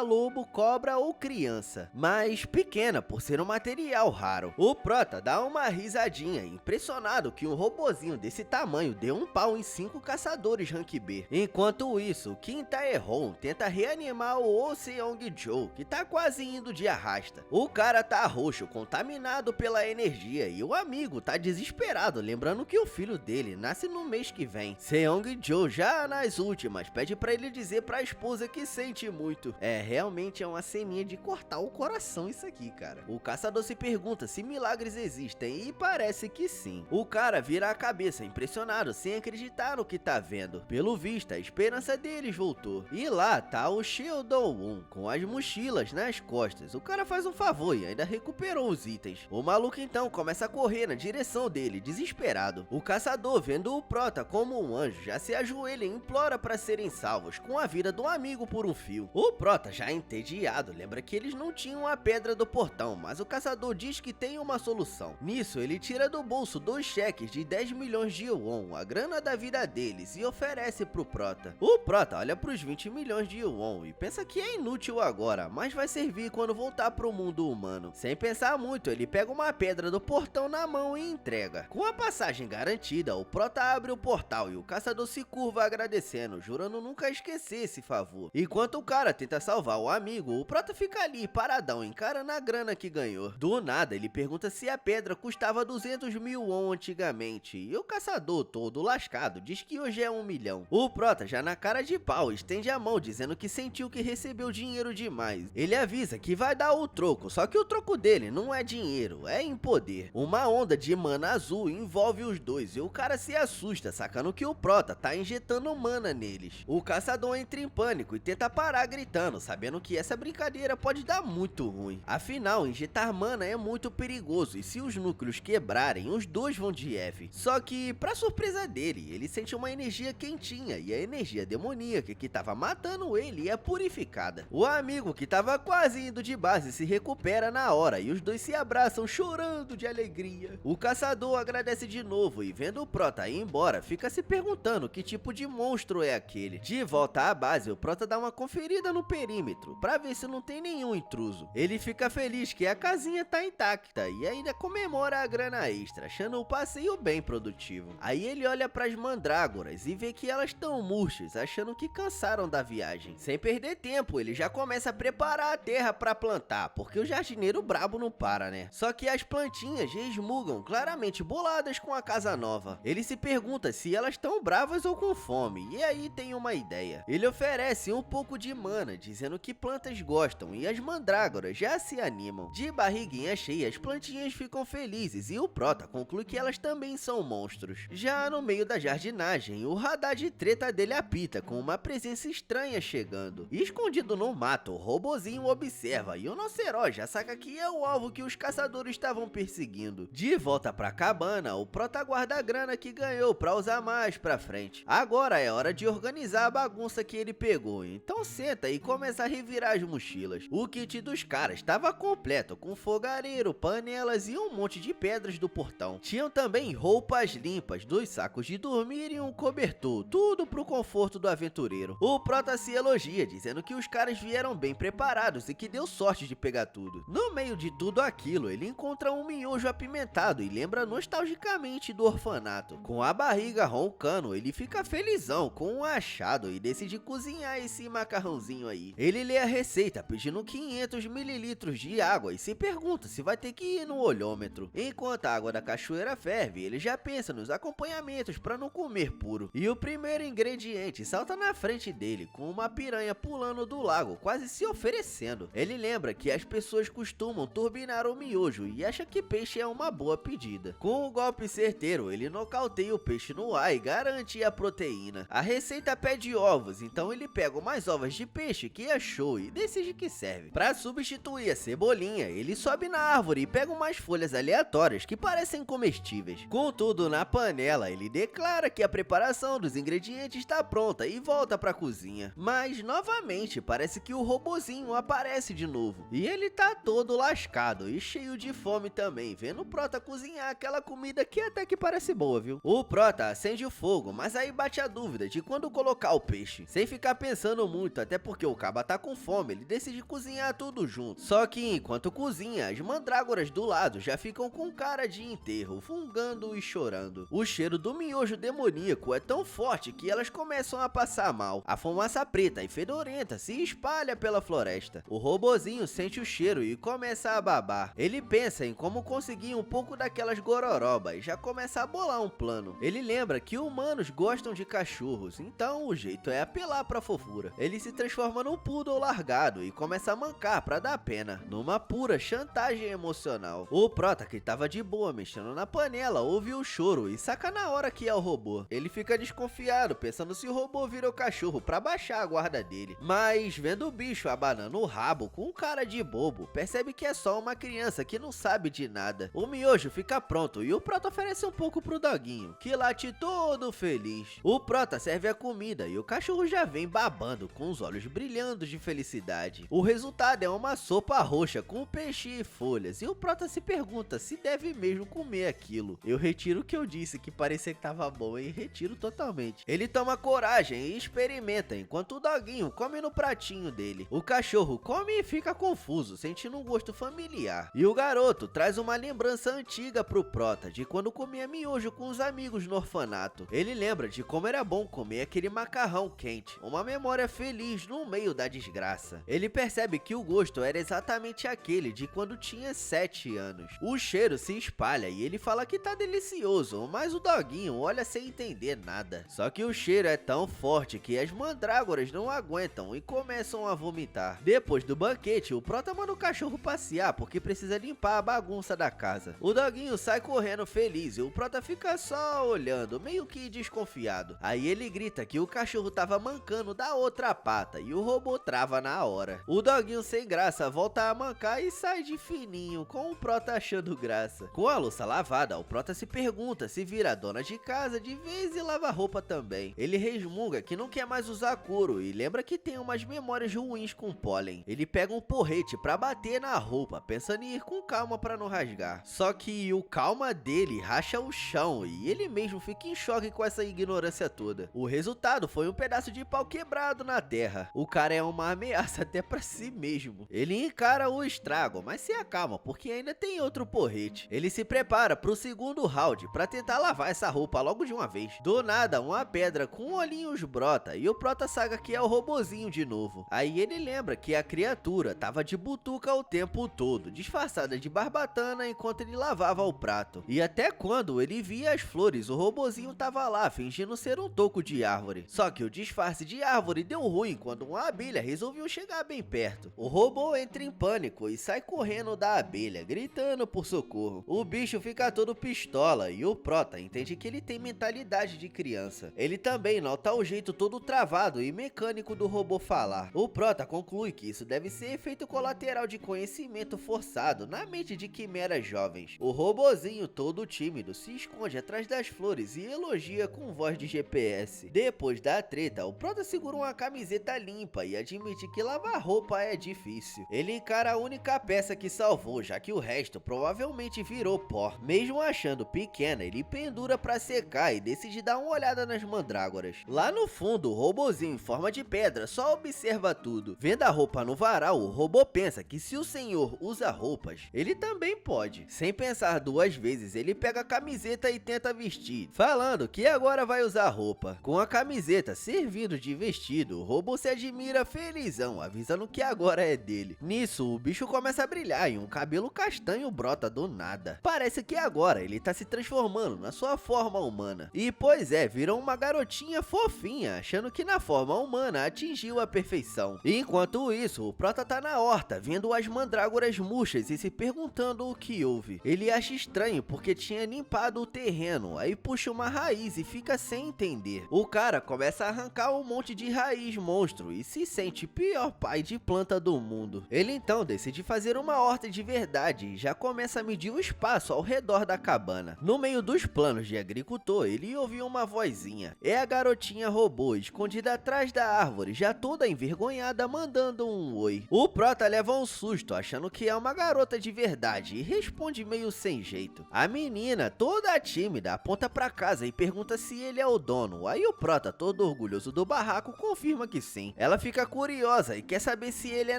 lobo, cobra ou criança, mas pequena por ser um material raro. O Prota dá uma risadinha, impressionado que um robozinho desse tamanho deu um pau em 5 caçadores rank B. Enquanto isso, Quintaerron tenta reanimar o Oh Seong-Jo, que tá quase indo de arrasta. O cara tá roxo, contaminado pela energia, e o amigo tá desesperado, lembrando que o filho dele nasce no mês que vem. Seong-Jo, já nas últimas, pede pra ele dizer pra esposa que sente muito. Realmente é uma ceninha de cortar o coração isso aqui, cara. O caçador se pergunta se milagres existem e parece que sim. O cara vira a cabeça, impressionado, sem acreditar no que tá vendo. Pelo visto, a esperança deles voltou. E lá tá o Cheon-Do-Un, com as mochilas nas costas. O cara faz um favor e ainda recuperou os itens. O maluco então começa a correr na direção dele, desesperado. O caçador, vendo o Prota como um anjo, já se ajoelha e implora para serem salvos, com a vida do amigo por um fio. O Prota, já entediado, lembra que eles não tinham a pedra do do portão, mas o caçador diz que tem uma solução. Nisso, ele tira do bolso 2 cheques de 10 milhões de won, a grana da vida deles, e oferece pro Prota. O Prota olha pros 20 milhões de won e pensa que é inútil agora, mas vai servir quando voltar pro mundo humano. Sem pensar muito, ele pega uma pedra do portão na mão e entrega. Com a passagem garantida, o Prota abre o portal e o caçador se curva agradecendo, jurando nunca esquecer esse favor. Enquanto o cara tenta salvar o amigo, o Prota fica ali paradão, encarando a grana que ganhou. Do nada, ele pergunta se a pedra custava 200 mil won antigamente, e o caçador, todo lascado, diz que hoje é 1 milhão. O Prota, já na cara de pau, estende a mão dizendo que sentiu que recebeu dinheiro demais. Ele avisa que vai dar o troco, só que o troco dele não é dinheiro, é em poder. Uma onda de mana azul envolve os dois e o cara se assusta, sacando que o Prota tá injetando mana neles. O caçador entra em pânico e tenta parar gritando, sabendo que essa brincadeira pode dar muito ruim. Afinal, injetar mana é muito perigoso e se os núcleos quebrarem, os dois vão de F. Só que, pra surpresa dele, ele sente uma energia quentinha e a energia demoníaca que tava matando ele é purificada. O amigo que tava quase indo de base se recupera na hora e os dois se abraçam chorando de alegria. O caçador agradece de novo e vendo o Prota ir embora, fica se perguntando que tipo de monstro é aquele. De volta à base, o Prota dá uma conferida no perímetro pra ver se não tem nenhum intruso. Ele fica feliz que a casinha tá intacta e ainda comemora a grana extra, achando o passeio bem produtivo. Aí ele olha pras mandrágoras e vê que elas estão murchas, achando que cansaram da viagem. Sem perder tempo, ele já começa a preparar a terra pra plantar, porque o jardineiro brabo não para, né? Só que as plantinhas resmungam, claramente boladas com a casa nova. Ele se pergunta se elas estão bravas ou com fome, e aí tem uma ideia. Ele oferece um pouco de mana, dizendo que plantas gostam, e as mandrágoras já se animam. De barriguinha cheia, as plantinhas ficam felizes, e o Prota conclui que elas também são monstros. Já no meio da jardinagem, o radar de treta dele apita, com uma presença estranha chegando. Escondido no mato, o robozinho observa, e o nosso herói já saca que é o alvo que os caçadores estavam perseguindo. De volta pra cabana, o Prota guarda a grana que ganhou pra usar mais pra frente. Agora é hora de organizar a bagunça que ele pegou, então senta e começa a revirar as mochilas. O kit dos caras estava completo, com fogareiro, panelas e um monte de pedras do portão. Tinham também roupas limpas, 2 sacos de dormir e um cobertor, tudo pro conforto do aventureiro. O Prota se elogia, dizendo que os caras vieram bem preparados e que deu sorte de pegar tudo. No meio de tudo aquilo, ele encontra um miojo apimentado e lembra nostalgicamente do orfanato. Com a barriga roncando, ele fica felizão com um achado e decide cozinhar esse macarrãozinho aí. Ele lê a receita pedindo 500 ml de água e se pergunta se vai ter que ir no olhômetro. Enquanto a água da cachoeira ferve, ele já pensa nos acompanhamentos para não comer puro. E o primeiro ingrediente salta na frente dele, com uma piranha pulando do lago, quase se oferecendo. Ele lembra que as pessoas costumam turbinar o miojo e acha que peixe é uma boa pedida. Com um golpe certeiro, ele nocauteia o peixe no ar e garante a proteína. A receita pede ovos, então ele pega umas ovas de peixe que achou e decide que serve. Para substituir a cebolinha, ele sobe na árvore e pega umas folhas aleatórias que parecem comestíveis. Contudo, na panela, ele declara que a preparação dos ingredientes está pronta e volta para a cozinha. Mas, novamente, parece que o robozinho aparece de novo. E ele tá todo lascado e cheio de fome também, vendo o Prota cozinhar aquela comida que até que parece boa, viu? O Prota acende o fogo, mas aí bate a dúvida de quando colocar o peixe. Sem ficar pensando muito, até porque o caba tá com fome, ele decide cozinhar tudo junto. Só que enquanto cozinha, as mandrágoras do lado já ficam com cara de enterro, fungando e chorando. O cheiro do miojo demoníaco é tão forte que elas começam a passar mal. A fumaça preta e fedorenta se espalha pela floresta. O robozinho sente o cheiro e começa a babar. Ele pensa em como conseguir um pouco daquelas gororobas e já começa a bolar um plano. Ele lembra que humanos gostam de cachorros, então o jeito é apelar pra fofura. Ele se transforma num poodle largado e começa a mancar pra dar pena, numa pura chantagem emocional. O Prota, que tava de boa mexendo na panela, ouve o choro e saca na hora que é o robô. Ele fica desconfiado, pensando se o robô vira o cachorro pra baixar a guarda dele. Mas, vendo o bicho abanando o rabo com cara de bobo, percebe que é só uma criança que não sabe de nada. O miojo fica pronto e o Prota oferece um pouco pro doguinho, que late todo feliz. O Prota serve a comida e o cachorro já vem babando, com os olhos brilhando de felicidade. O resultado é uma sopa roxa com peixe e folhas, e o Prota se pergunta se deve mesmo comer aquilo. Eu retiro o que eu disse, que parecia que tava bom, e retiro totalmente. Ele toma coragem e experimenta, enquanto o doguinho come no pratinho dele. O cachorro come e fica confuso, sentindo um gosto familiar. E o garoto traz uma lembrança antiga pro Prota, de quando comia miojo com os amigos no orfanato. Ele lembra de como era bom comer aquele macarrão quente, uma memória feliz no meio da desgraça. Ele percebe que o gosto era exatamente aquele de quando tinha 7 anos. O cheiro se espalha e ele fala que tá delicioso, mas o doguinho olha sem entender nada. Só que o cheiro é tão forte que as mandrágoras não aguentam e começam a vomitar. Depois do banquete, o Prota manda o cachorro passear porque precisa limpar a bagunça da casa. O doguinho sai correndo feliz e o Prota fica só olhando, meio que desconfiado. Aí ele grita que o cachorro tava mancando da outra pata e o robô trava na hora. O doguinho sem graça volta a mancar e sai de fininho, com o Prota achando graça. Com a louça lavada, o Prota se pergunta se vira dona de casa de vez e lava roupa também. Ele resmunga que não quer mais usar couro e lembra que tem umas memórias ruins com pólen. Ele pega um porrete pra bater na roupa, pensando em ir com calma pra não rasgar. Só que o calma dele racha o chão e ele mesmo fica em choque com essa ignorância toda. O resultado foi um pedaço de pau quebrado na terra. O cara é uma ameaça até pra si mesmo. Ele encara o estrago, mas se acalma porque ainda tem outro porrete. Ele se prepara pro segundo round pra tentar lavar essa roupa logo de uma vez. Do nada, uma pedra com olhinhos brota e o Prota saca que é o robozinho de novo. Aí ele lembra que a criatura tava de butuca o tempo todo, disfarçada de barbatana enquanto ele lavava o prato. E até quando ele via as flores, o robozinho tava lá fingindo ser um toco de árvore. Só que o disfarce de árvore deu ruim quando uma abelha resolveu chegar bem perto. O robô entra em pânico e sai correndo da abelha, gritando por socorro. O bicho fica todo pistola e o Prota entende que ele tem mentalidade de criança. Ele também nota o jeito todo travado e mecânico do robô falar. O Prota conclui que isso deve ser efeito colateral de conhecimento forçado na mente de quimeras jovens. O robozinho todo tímido se esconde atrás das flores e elogia com voz de GPS. Depois da treta, o Prota segura uma camiseta limpa e admite que lavar roupa é difícil. Ele encara a única peça que salvou, já que o resto provavelmente virou pó. Mesmo achando pequena, ele pendura pra secar e decide dar uma olhada nas mandrágoras. Lá no fundo, o robozinho em forma de pedra só observa tudo. Vendo a roupa no varal, o robô pensa que se o senhor usa roupas, ele também pode. Sem pensar duas vezes, ele pega a camiseta e tenta vestir, falando que agora vai usar roupa. Com a camiseta servindo de vestido, o robô se admira felizão, avisando que agora é dele. Nisso, o bicho começa a brilhar e um cabelo castanho brota do nada. Parece que agora ele tá se transformando na sua forma humana. E pois é, virou uma garotinha fofinha, achando que na forma humana atingiu a perfeição. E enquanto isso, o Prota tá na horta, vendo as mandrágoras murchas e se perguntando o que houve. Ele acha estranho porque tinha limpado o terreno, aí puxa uma raiz e fica sem entender. O cara começa a arrancar um monte de raiz monstro e se sente pior pai de planta do mundo. Ele então decide fazer uma horta de verdade e já começa a medir o espaço ao redor da cabana. No meio dos planos de agricultor, ele ouviu uma vozinha. É a garotinha robô escondida atrás da árvore, já toda envergonhada, mandando um oi. O Prota leva um susto, achando que é uma garota de verdade e responde meio sem jeito. A menina, toda tímida, aponta pra casa e pergunta se ele é o dono. Aí o Prota, todo orgulhoso do barraco, confirma que sim. Ela fica curiosa e quer saber se ele é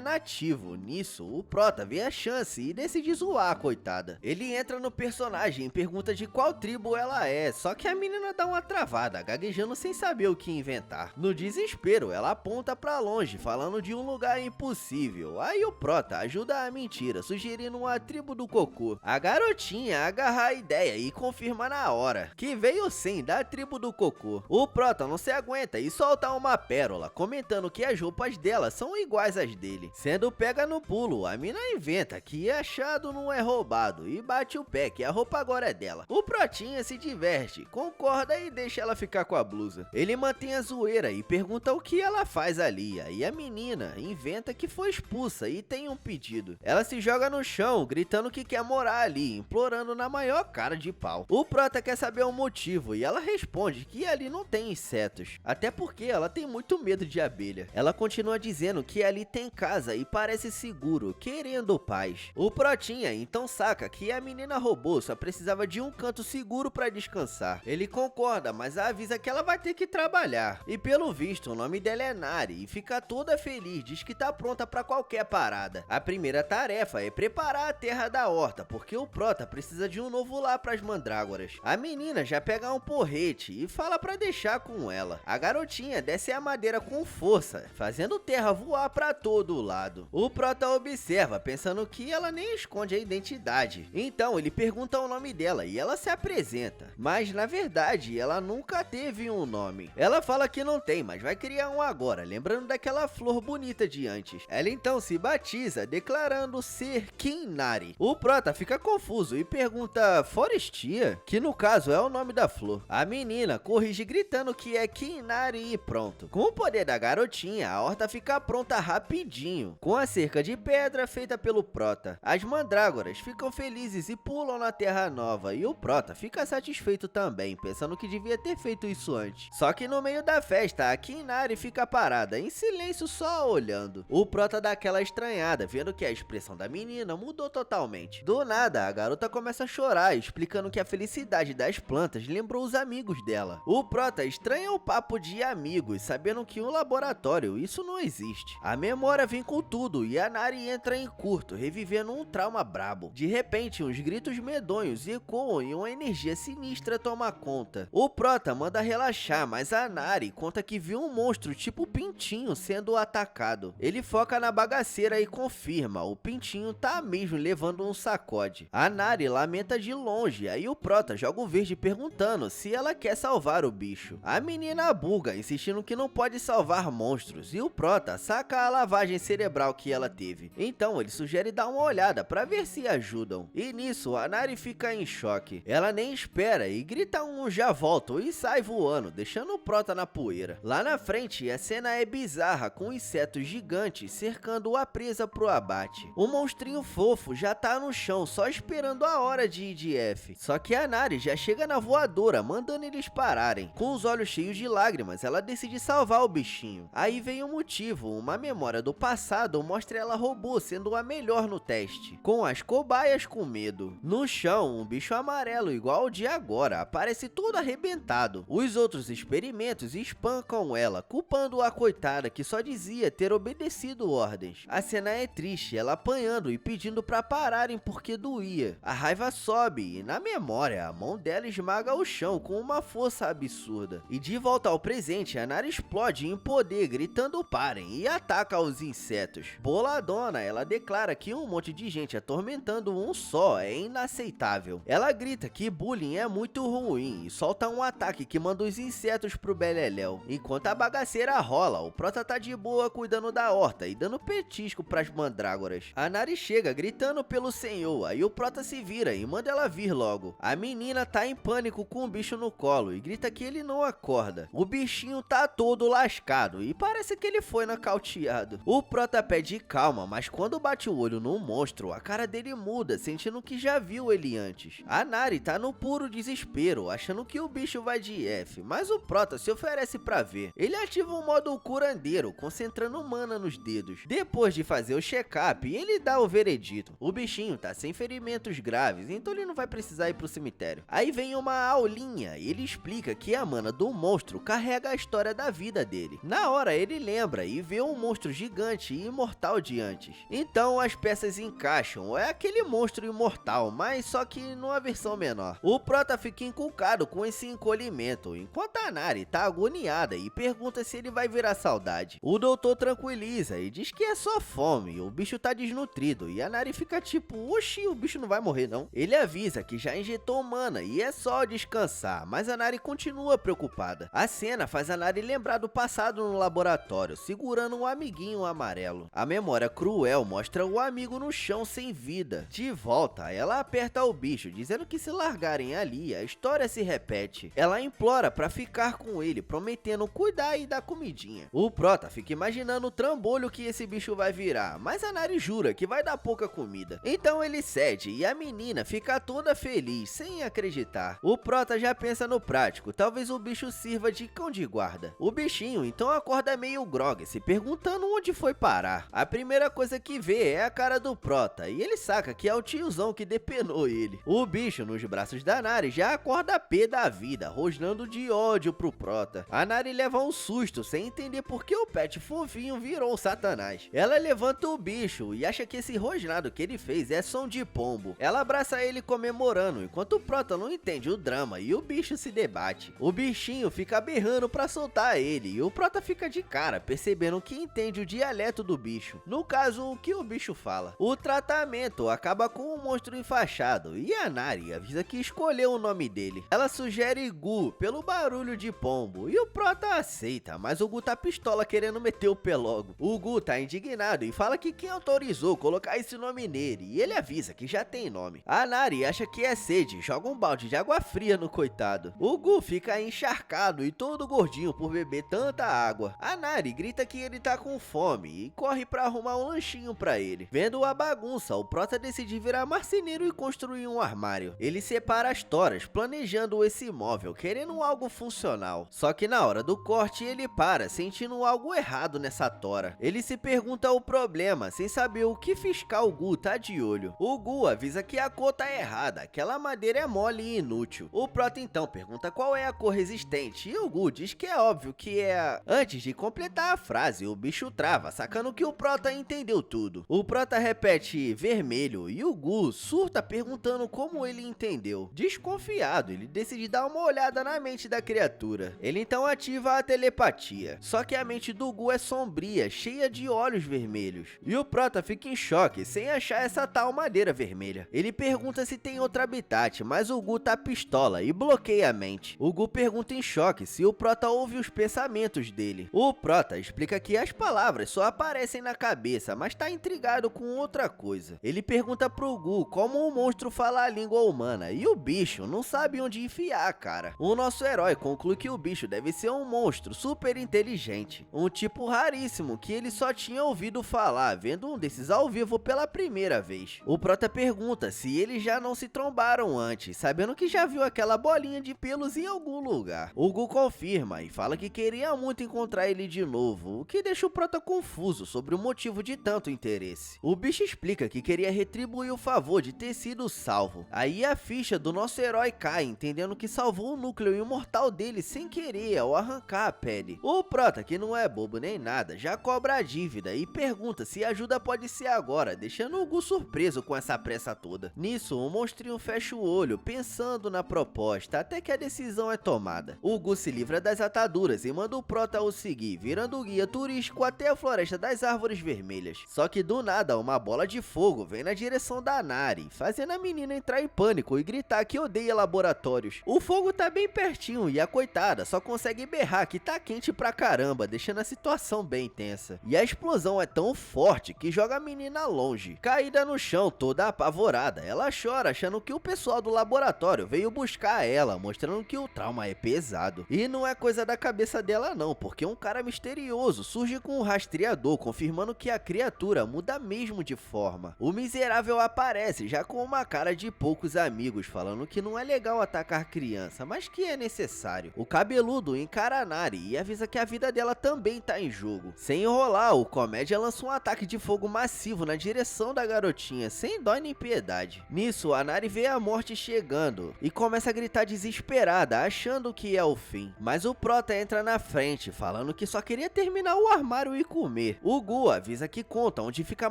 nativo. Nisso, o Prota vê a chance e decide zoar a coitada. Ele entra no personagem e pergunta de qual tribo ela é, só que a menina dá uma travada, gaguejando sem saber o que inventar. No desespero, ela aponta pra longe, falando de um lugar impossível. Aí o Prota ajuda a mentira, sugerindo uma tribo do cocô. A garotinha agarra a ideia e confirma na hora que veio sim da tribo do cocô. O Prota não se aguenta e solta uma pérola, comentando que as roupas dela são iguais às dele. Sendo pega no pulo, a mina inventa que achado não é roubado e bate o pé que a roupa agora é dela. O Protinha se diverte, concorda e deixa ela ficar com a blusa. Ele mantém a zoeira e pergunta o que ela faz ali, e a menina inventa que foi expulsa e tem um pedido. Ela se joga no chão, gritando que quer morar ali, implorando na maior cara de pau. O Prota quer saber o motivo e ela responde que ali não tem insetos, até porque ela tem muito medo de abelha. Ela continua dizendo que ali tem casa e parece seguro seguro, querendo paz. O Protinha então saca que a menina robô só precisava de um canto seguro para descansar. Ele concorda, mas avisa que ela vai ter que trabalhar. E pelo visto, o nome dela é Nari e fica toda feliz, diz que tá pronta para qualquer parada. A primeira tarefa é preparar a terra da horta, porque o Prota precisa de um novo lar para as mandrágoras. A menina já pega um porrete e fala para deixar com ela. A garotinha desce a madeira com força, fazendo terra voar para todo lado. O Prota observa, pensando que ela nem esconde a identidade. Então ele pergunta o nome dela e ela se apresenta. Mas na verdade ela nunca teve um nome. Ela fala que não tem, mas vai criar um agora, lembrando daquela flor bonita de antes. Ela então se batiza, declarando ser Kinari. O Prota fica confuso e pergunta Forestia, que no caso é o nome da flor. A menina corrige gritando que é Kinari e pronto. Com o poder da garotinha, a horta fica pronta rapidinho, com a cerca de pedra feita pelo Prota. As mandrágoras ficam felizes e pulam na terra nova, e o Prota fica satisfeito também, pensando que devia ter feito isso antes. Só que no meio da festa, a Kinari fica parada, em silêncio, só olhando. O Prota dá aquela estranhada, vendo que a expressão da menina mudou totalmente. Do nada, a garota começa a chorar, explicando que a felicidade das plantas lembrou os amigos dela. O Prota estranha o papo de amigos, sabendo que um laboratório isso não existe. A memória vem com tudo e a Nari entra em curto, revivendo um trauma brabo. De repente, uns gritos medonhos ecoam e uma energia sinistra toma conta. O Prota manda relaxar, mas a Nari conta que viu um monstro tipo pintinho sendo atacado. Ele foca na bagaceira e confirma, o pintinho tá mesmo levando um sacode. A Nari lamenta de longe, aí o Prota joga o verde perguntando se ela quer salvar o bicho. A menina buga, insistindo que não pode salvar monstros, e o Prota saca a lavagem cerebral que ela teve. Então ele sugere dar uma olhada para ver se ajudam. E nisso a Nari fica em choque. Ela nem espera e grita um já volto e sai voando, deixando o Prota na poeira. Lá na frente a cena é bizarra, com insetos gigantes cercando a presa pro abate. O monstrinho fofo já tá no chão só esperando a hora de IDF. Só que a Nari já chega na voadora, mandando eles pararem. Com os olhos cheios de lágrimas, ela decide salvar o bichinho. Aí vem o motivo, uma memória do passado mostra ela robô sendo a melhor no teste, com as cobaias com medo. No chão, um bicho amarelo igual ao de agora aparece todo arrebentado. Os outros experimentos espancam ela, culpando a coitada que só dizia ter obedecido ordens. A cena é triste, ela apanhando e pedindo pra pararem porque doía. A raiva sobe e na memória a mão dela esmaga o chão com uma força absurda. E de volta ao presente, a Nari explode em poder, gritando parem, e ataca os insetos. Boladona, ela declara que um monte de gente atormentando um só é inaceitável. Ela grita que bullying é muito ruim e solta um ataque que manda os insetos pro beleléu. Enquanto a bagaceira rola, o Prota tá de boa cuidando da horta e dando petisco pras mandrágoras. A Nari chega gritando pelo senhor, aí o Prota se vira e manda ela vir logo. A menina tá em pânico com o bicho no colo e grita que ele não acorda. O bichinho tá todo lascado e parece que ele foi nocauteado. O Prota pede calma, mas quando bate o olho no monstro, a cara dele muda, sentindo que já viu ele antes. A Nari tá no puro desespero, achando que o bicho vai de F, mas o Prota se oferece pra ver. Ele ativa um modo curandeiro, concentrando mana nos dedos. Depois de fazer o check-up, ele dá o veredito. O bichinho tá sem ferimentos graves, então ele não vai precisar ir pro cemitério. Aí vem uma aulinha e ele explica que a mana do monstro carrega a história da vida dele. Na hora ele lembra e vê um monstro gigante e imortal de antes. Então as peças encaixam, é aquele monstro imortal, mas só que numa versão menor. O Prota fica inculcado com esse encolhimento, enquanto a Nari tá agoniada e pergunta se ele vai virar saudade. O doutor tranquiliza e diz que é só fome, o bicho tá desnutrido, e a Nari fica tipo, oxi, o bicho não vai morrer não. Ele avisa que já injetou mana e é só descansar, mas a Nari continua preocupada. A cena faz a Nari lembrar do passado no laboratório, segurando um amiguinho amarelo. A memória cruel mostra o amigo no chão sem vida. De volta, ela aperta o bicho, dizendo que se largarem ali, a história se repete. Ela implora pra ficar com ele, prometendo cuidar e dar comidinha. O Prota fica imaginando o trambolho que esse bicho vai virar, mas a Nari jura que vai dar pouca comida. Então ele cede e a menina fica toda feliz, sem acreditar. O Prota já pensa no prático, talvez o bicho sirva de cão de guarda. O bichinho então acorda meio grogue, se perguntando onde foi parar. A primeira coisa que vê é a cara do Prota, e ele saca que é o tiozão que depenou ele. O bicho nos braços da Nari já acorda pé da vida, rosnando de ódio pro Prota. A Nari leva um susto sem entender por que o pet fofinho virou Satanás. Ela levanta o bicho e acha que esse rosnado que ele fez é som de pombo. Ela abraça ele comemorando, enquanto o Prota não entende o drama e o bicho se debate. O bichinho fica berrando pra soltar ele e o Prota fica de cara, percebendo que entende o dialeto do bicho. No caso, o que o bicho fala. O tratamento acaba com o monstro enfaixado e a Nari avisa que escolheu o nome dele. Ela sugere Gu pelo barulho de pombo e o Prota aceita, mas o Gu tá pistola querendo meter o pé logo. O Gu tá indignado e fala que quem autorizou colocar esse nome nele e ele avisa que já tem nome. A Nari acha que é sede, joga um balde de água fria no coitado. O Gu fica encharcado e todo gordinho por beber tanta água. A Nari grita que ele tá com fome e corre pra arrumar um lanchinho pra ele. Vendo a bagunça, o Prota decide virar marceneiro e construir um armário. Ele separa as toras, planejando esse móvel, querendo algo funcional. Só que na hora do corte ele para, sentindo algo errado nessa tora. Ele se pergunta o problema, sem saber o que fiscal Gu tá de olho. O Gu avisa que a cor tá errada, aquela madeira é mole e inútil. O Prota então pergunta qual é a cor resistente e o Gu diz que é óbvio que é a... Antes de completar a frase, o bicho trava, sacando que o Prota entendeu tudo. O Prota repete vermelho e o Gu surta perguntando como ele entendeu. Desconfiado, ele decide dar uma olhada na mente da criatura. Ele então ativa a telepatia. Só que a mente do Gu é sombria, cheia de olhos vermelhos. E o Prota fica em choque, sem achar essa tal madeira vermelha. Ele pergunta se tem outro habitat, mas o Gu tá pistola e bloqueia a mente. O Gu pergunta em choque se o Prota ouve os pensamentos dele. O Prota explica que as palavras só aparecem na cabeça, mas tá intrigado com outra coisa. Ele pergunta pro Gu como o monstro fala a língua humana e o bicho não sabe onde enfiar a cara. O nosso herói conclui que o bicho deve ser um monstro super inteligente, um tipo raríssimo que ele só tinha ouvido falar, vendo um desses ao vivo pela primeira vez. O Prota pergunta se eles já não se trombaram antes, sabendo que já viu aquela bolinha de pelos em algum lugar. O Gu confirma e fala que queria muito encontrar ele de novo, o que deixa o Prota confuso sobre o motivo de tanto interesse. O bicho explica que queria retribuir o favor de ter sido salvo. Aí a ficha do nosso herói cai, entendendo que salvou o núcleo imortal dele sem querer ao arrancar a pele. O Prota, que não é bobo nem nada, já cobra a dívida e pergunta se a ajuda pode ser agora, deixando o Gu surpreso com essa pressa toda. Nisso, o monstrinho fecha o olho, pensando na proposta, até que a decisão é tomada. O Gu se livra das ataduras e manda o Prota o seguir, virando o guia turístico até a floresta das árvores vermelhas. Só que do nada, uma bola de fogo vem na direção da Nari, fazendo a menina entrar em pânico e gritar que odeia laboratórios. O fogo tá bem pertinho e a coitada só consegue berrar que tá quente pra caramba, deixando a situação bem tensa. E a explosão é tão forte que joga a menina longe. Caída no chão, toda apavorada, ela chora achando que o pessoal do laboratório veio buscar ela, mostrando que o trauma é pesado. E não é coisa da cabeça dela não, porque um cara misterioso surge com um rastreador, confirmando que a criatura muda mesmo de forma. O miserável aparece já com uma cara de poucos amigos, falando que não é legal atacar criança, mas que é necessário. O cabeludo encara a Nari e avisa que a vida dela também tá em jogo. Sem enrolar, o comédia lança um ataque de fogo massivo na direção da garotinha, sem dó nem piedade. Nisso, a Nari vê a morte chegando e começa a gritar desesperada, achando que é o fim. Mas o Prota entra na frente, falando que só queria terminar o armário e comer. O Gu avisa que conta onde fica a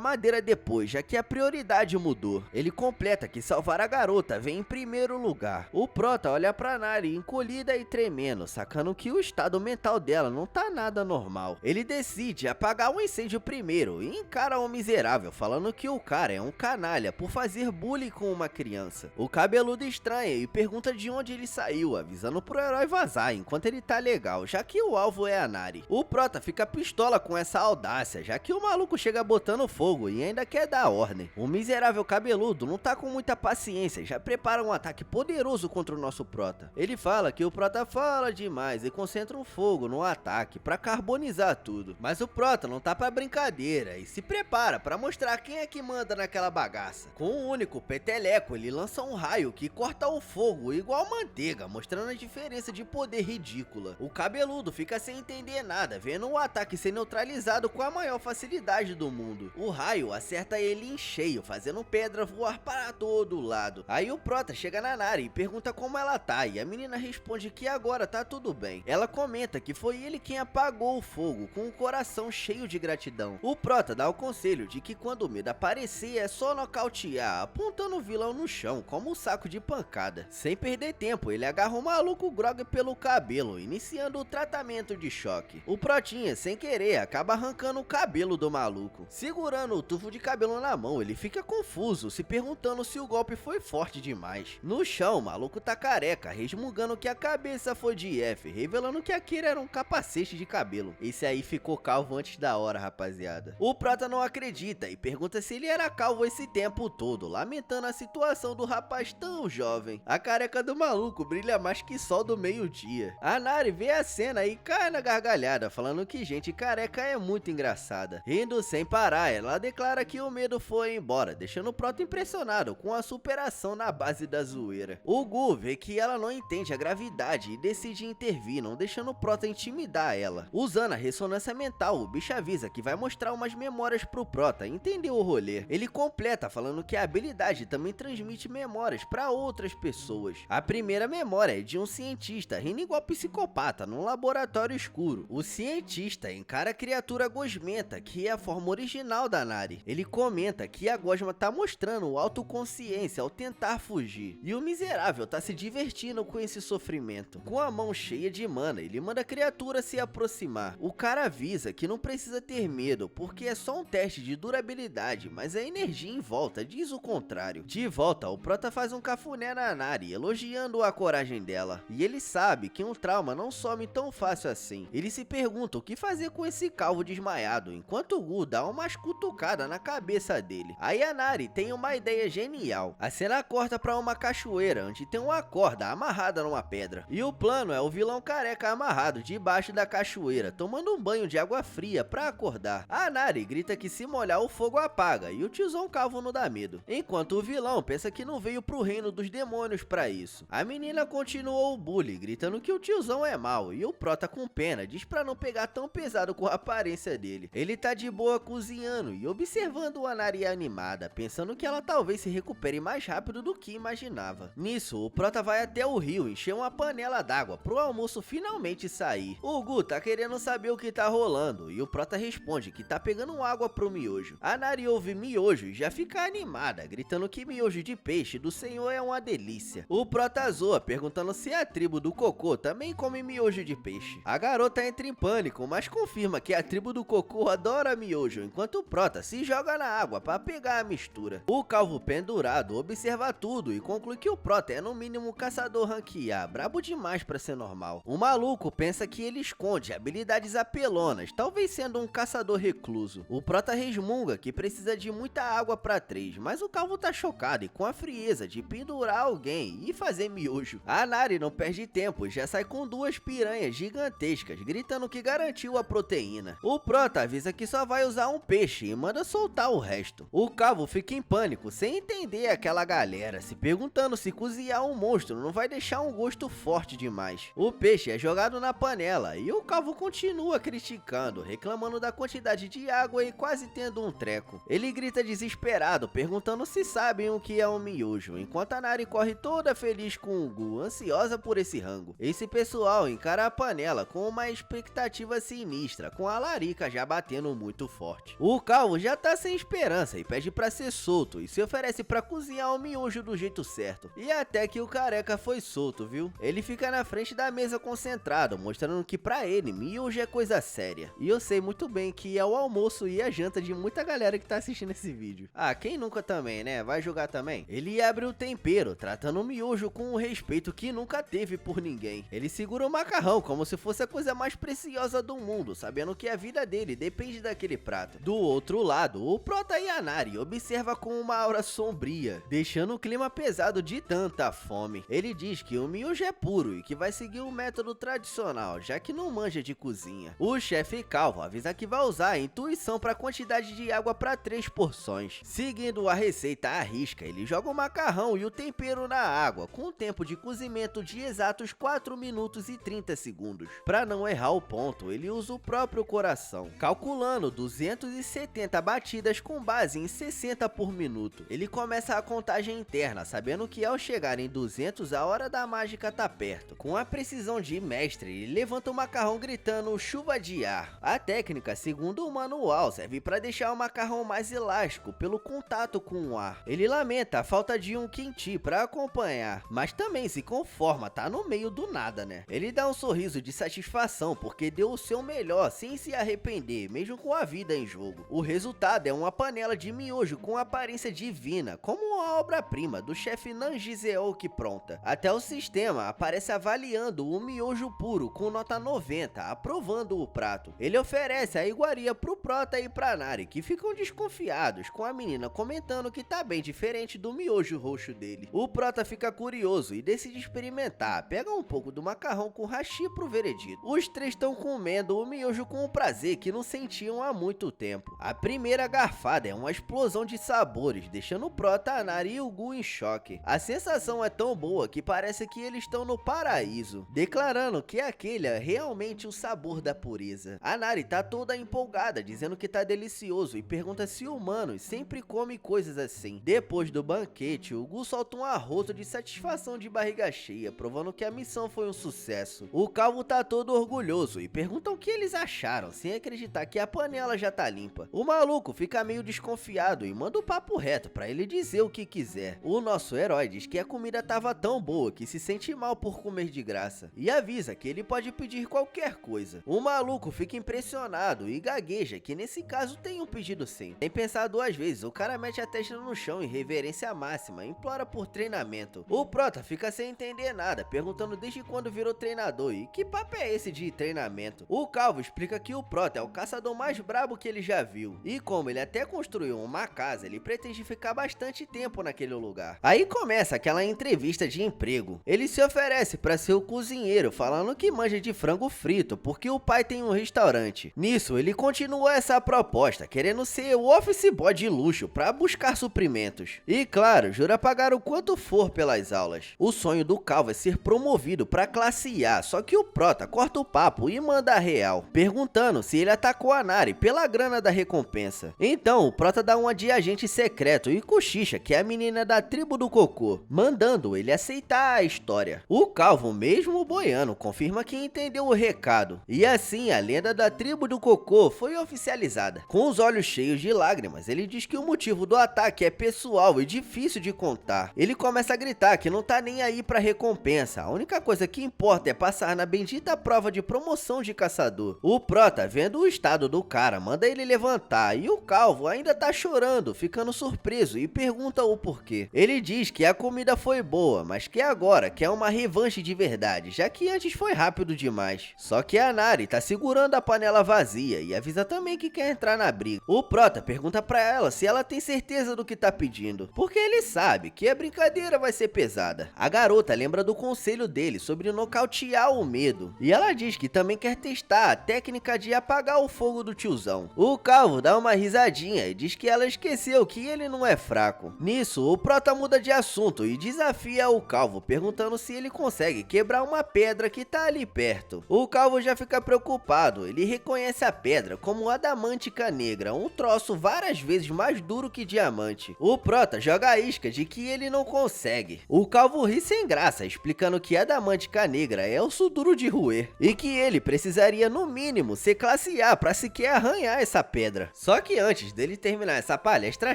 madeira depois, já que a prioridade mudou. Ele completa que salvar a garota vem em primeiro lugar. O Prota olha pra Nari encolhida e tremendo, sacando que o estado mental dela não tá nada normal. Ele decide apagar o incêndio primeiro e encara o miserável, falando que o cara é um canalha por fazer bullying com uma criança. O cabeludo estranha e pergunta de onde ele saiu, avisando pro herói vazar enquanto ele tá legal, já que o alvo é a Nari. O Prota fica pistola com essa audácia, já que o maluco chega botando fogo e ainda quer dar ordem. O miserável cabeludo não tá com muita paciência e já prepara um ataque poderoso contra o nosso Prota. Ele fala que o Prota fala demais e concentra um fogo no ataque pra carbonizar tudo. Mas o Prota não tá pra brincadeira e se prepara pra mostrar quem é que manda naquela bagaça. Com um único peteleco, ele lança um raio que corta o fogo igual manteiga, mostrando a diferença de poder ridícula. O cabeludo fica sem entender nada, vendo o ataque ser neutralizado com a maior facilidade metade do mundo. O raio acerta ele em cheio, fazendo pedra voar para todo lado. Aí o prota chega na Nari e pergunta como ela tá, e a menina responde que agora tá tudo bem. Ela comenta que foi ele quem apagou o fogo, com o coração cheio de gratidão. O prota dá o conselho de que quando o medo aparecer é só nocautear, apontando o vilão no chão como um saco de pancada. Sem perder tempo, ele agarra o maluco Grog pelo cabelo, iniciando o tratamento de choque. O protinha, sem querer, acaba arrancando o cabelo do maluco. Segurando o tufo de cabelo na mão, ele fica confuso, se perguntando se o golpe foi forte demais. No chão, o maluco tá careca, resmungando que a cabeça foi de F, revelando que aquele era um capacete de cabelo. Esse aí ficou calvo antes da hora, rapaziada. O prota não acredita e pergunta se ele era calvo esse tempo todo, lamentando a situação do rapaz tão jovem. A careca do maluco brilha mais que sol do meio-dia. A Nari vê a cena e cai na gargalhada, falando que gente careca é muito engraçada. Rindo sem parar, ela declara que o medo foi embora, deixando o prota impressionado com a superação na base da zoeira. O Gu vê que ela não entende a gravidade e decide intervir, não deixando o prota intimidar ela. Usando a ressonância mental, o bicho avisa que vai mostrar umas memórias pro prota entender o rolê. Ele completa falando que a habilidade também transmite memórias para outras pessoas. A primeira memória é de um cientista rindo igual psicopata num laboratório escuro. O cientista encara a criatura gosmenta, que é a forma original da Nari. Ele comenta que a gosma tá mostrando autoconsciência ao tentar fugir, e o miserável tá se divertindo com esse sofrimento. Com a mão cheia de mana, ele manda a criatura se aproximar. O cara avisa que não precisa ter medo, porque é só um teste de durabilidade, mas a energia em volta diz o contrário. De volta, o prota faz um cafuné na Nari, elogiando a coragem dela. E ele sabe que um trauma não some tão fácil assim. Ele se pergunta o que fazer com esse calvo desmaiado, enquanto o Gu dá umas cutucadas na cabeça dele. Aí a Nari tem uma ideia genial. A cena corta pra uma cachoeira, onde tem uma corda amarrada numa pedra. E o plano é o vilão careca amarrado debaixo da cachoeira, tomando um banho de água fria pra acordar. A Nari grita que se molhar o fogo apaga, e o tiozão calvo não dá medo. Enquanto o vilão pensa que não veio pro reino dos demônios pra isso. A menina continuou o bullying, gritando que o tiozão é mau, e o prota com pena diz pra não pegar tão pesado com a aparência dele. Ele tá de boa cozinhando e observando a Nari animada, pensando que ela talvez se recupere mais rápido do que imaginava. Nisso, o prota vai até o rio encher uma panela d'água pro almoço finalmente sair. O Gu tá querendo saber o que tá rolando, e o prota responde que tá pegando água pro miojo. A Nari ouve miojo e já fica animada, gritando que miojo de peixe do senhor é uma delícia. O prota zoa, perguntando se a tribo do cocô também come miojo de peixe. A garota entra em pânico, mas confirma que a tribo do cocô adora miojo, enquanto o prota se joga na água para pegar a mistura. O calvo pendurado observa tudo e conclui que o prota é no mínimo um caçador rank A, brabo demais para ser normal. O maluco pensa que ele esconde habilidades apelonas, talvez sendo um caçador recluso. O prota resmunga que precisa de muita água para 3, mas o calvo tá chocado e com a frieza de pendurar alguém e fazer miojo. A Nari não perde tempo e já sai com 2 piranhas gigantescas, gritando que garantiu a proteína. O prota avisa que só vai usar um peixe e manda soltar o resto. O calvo fica em pânico, sem entender aquela galera, se perguntando se cozinhar um monstro não vai deixar um gosto forte demais. O peixe é jogado na panela e o calvo continua criticando, reclamando da quantidade de água e quase tendo um treco. Ele grita desesperado, perguntando se sabem o que é um miojo, enquanto a Nari corre toda feliz com o Gu, ansiosa por esse rango. Esse pessoal encara a panela com uma expectativa sinistra, com a larica já batendo muito forte. O calvo já tá sem esperança e pede pra ser solto e se oferece pra cozinhar o miojo do jeito certo. E até que o careca foi solto, viu? Ele fica na frente da mesa concentrado, mostrando que pra ele miojo é coisa séria. E eu sei muito bem que é o almoço e a janta de muita galera que tá assistindo esse vídeo. Ah, quem nunca também, né? Vai jogar também? Ele abre o tempero, tratando o miojo com um respeito que nunca teve por ninguém. Ele segura o macarrão como se fosse a coisa mais preciosa do mundo, sabendo que a vida dele depende daquele prato. Do outro lado, o prota e a Nari observa com uma aura sombria, deixando o clima pesado de tanta fome. Ele diz que o miojo é puro e que vai seguir o método tradicional, já que não manja de cozinha. O chefe calvo avisa que vai usar a intuição para a quantidade de água para 3 porções. Seguindo a receita à risca, ele joga o macarrão e o tempero na água, com um tempo de cozimento de exatos 4 minutos e 30 segundos. Para não errar o ponto, ele usa o próprio coração, calculando 270 batidas com base em 60 por minuto. Ele começa a contagem interna, sabendo que ao chegar em 200 a hora da mágica tá perto. Com a precisão de mestre, ele levanta o macarrão gritando chuva de ar. A técnica, segundo o manual, serve para deixar o macarrão mais elástico pelo contato com o ar. Ele lamenta a falta de um quinti para acompanhar, mas também se conforma, tá no meio do nada, né? Ele dá um sorriso de satisfação porque deu o seu melhor sem se arrepender, mesmo com a vida em jogo. O resultado é uma panela de miojo com aparência divina, como uma obra-prima do chefe Nanjizeoki pronta. Até o sistema aparece avaliando o miojo puro com nota 90, aprovando o prato. Ele oferece a iguaria pro Prota e pra Nari, que ficam desconfiados, com a menina comentando que tá bem diferente do miojo roxo dele. O Prota fica curioso e decide experimentar, pega um pouco do macarrão com hashi pro veredito. Os três estão comendo o miojo com um prazer que não sentiam há muito tempo. A primeira garfada é uma explosão de sabores, deixando o Prota, a Nari e o Gu em choque. A sensação é tão boa que parece que eles estão no paraíso, declarando que aquele é realmente o sabor da pureza. A Nari tá toda empolgada, dizendo que tá delicioso e pergunta se humanos sempre comem coisas assim. Depois do banquete, o Gu solta um arroto de satisfação de barriga cheia, provando que a missão foi um sucesso. O Calvo tá todo orgulhoso e pergunta o que eles acharam, sem acreditar que a panela já tá limpa. O maluco fica meio desconfiado e manda o papo reto pra ele dizer o que quiser. O nosso herói diz que a comida tava tão boa que se sente mal por comer de graça e avisa que ele pode pedir qualquer coisa. O maluco fica impressionado e gagueja que nesse caso tem um pedido sim. Sem pensar duas vezes, o cara mete a testa no chão em reverência máxima e implora por treinamento. O Prota fica sem entender nada, perguntando desde quando virou treinador e que papo é esse de treinamento. O Calvo explica que o Prota é o caçador mais brabo que ele já viu e como ele até construiu uma casa, ele pretende ficar bastante tempo naquele lugar. Aí começa aquela entrevista de emprego. Ele se oferece para ser o cozinheiro, falando que manja de frango frito porque o pai tem um restaurante. Nisso, ele continua essa proposta, querendo ser o office boy de luxo para buscar suprimentos. E claro, jura pagar o quanto for pelas aulas. O sonho do Calvo é ser promovido para classe A, só que o Prota corta o papo e manda a real, perguntando se ele atacou a Nari pela grana da recompensa. Então, o Prota dá uma de agente secreto e cochicha que é a menina da tribo do cocô, mandando ele aceitar a história. O Calvo, mesmo boiano, confirma que entendeu o recado. E assim, a lenda da tribo do cocô foi oficializada. Com os olhos cheios de lágrimas, ele diz que o motivo do ataque é pessoal e difícil de contar. Ele começa a gritar que não tá nem aí pra recompensa, a única coisa que importa é passar na bendita prova de promoção de caçador. O Prota, vendo o estado do cara, manda ele levantar e o Calvo ainda tá chorando, ficando surpreso e pergunta o porquê. Ele diz que a comida foi boa, mas que agora quer uma revanche de verdade, já que antes foi rápido demais. Só que a Nari tá segurando a panela vazia e avisa também que quer entrar na briga. O Prota pergunta pra ela se ela tem certeza do que tá pedindo, porque ele sabe que a brincadeira vai ser pesada. A garota lembra do conselho dele sobre nocautear o medo, e ela diz que também quer testar a técnica de apagar o fogo do tiozão. O Calvo dá uma risadinha e diz que ela esqueceu que ele não é fraco. Nisso, o Prota muda de assunto e desafia o Calvo, perguntando se ele consegue quebrar uma pedra que tá ali perto. O Calvo já fica preocupado, ele reconhece a pedra como adamântica negra, um troço várias vezes mais duro que diamante. O Prota joga a isca de que ele não consegue. O Calvo ri sem graça, explicando que adamântica negra é osso duro de roer, e que ele precisaria no mínimo ser classe A pra sequer arranhar essa pedra. Só que antes dele terminar essa palestra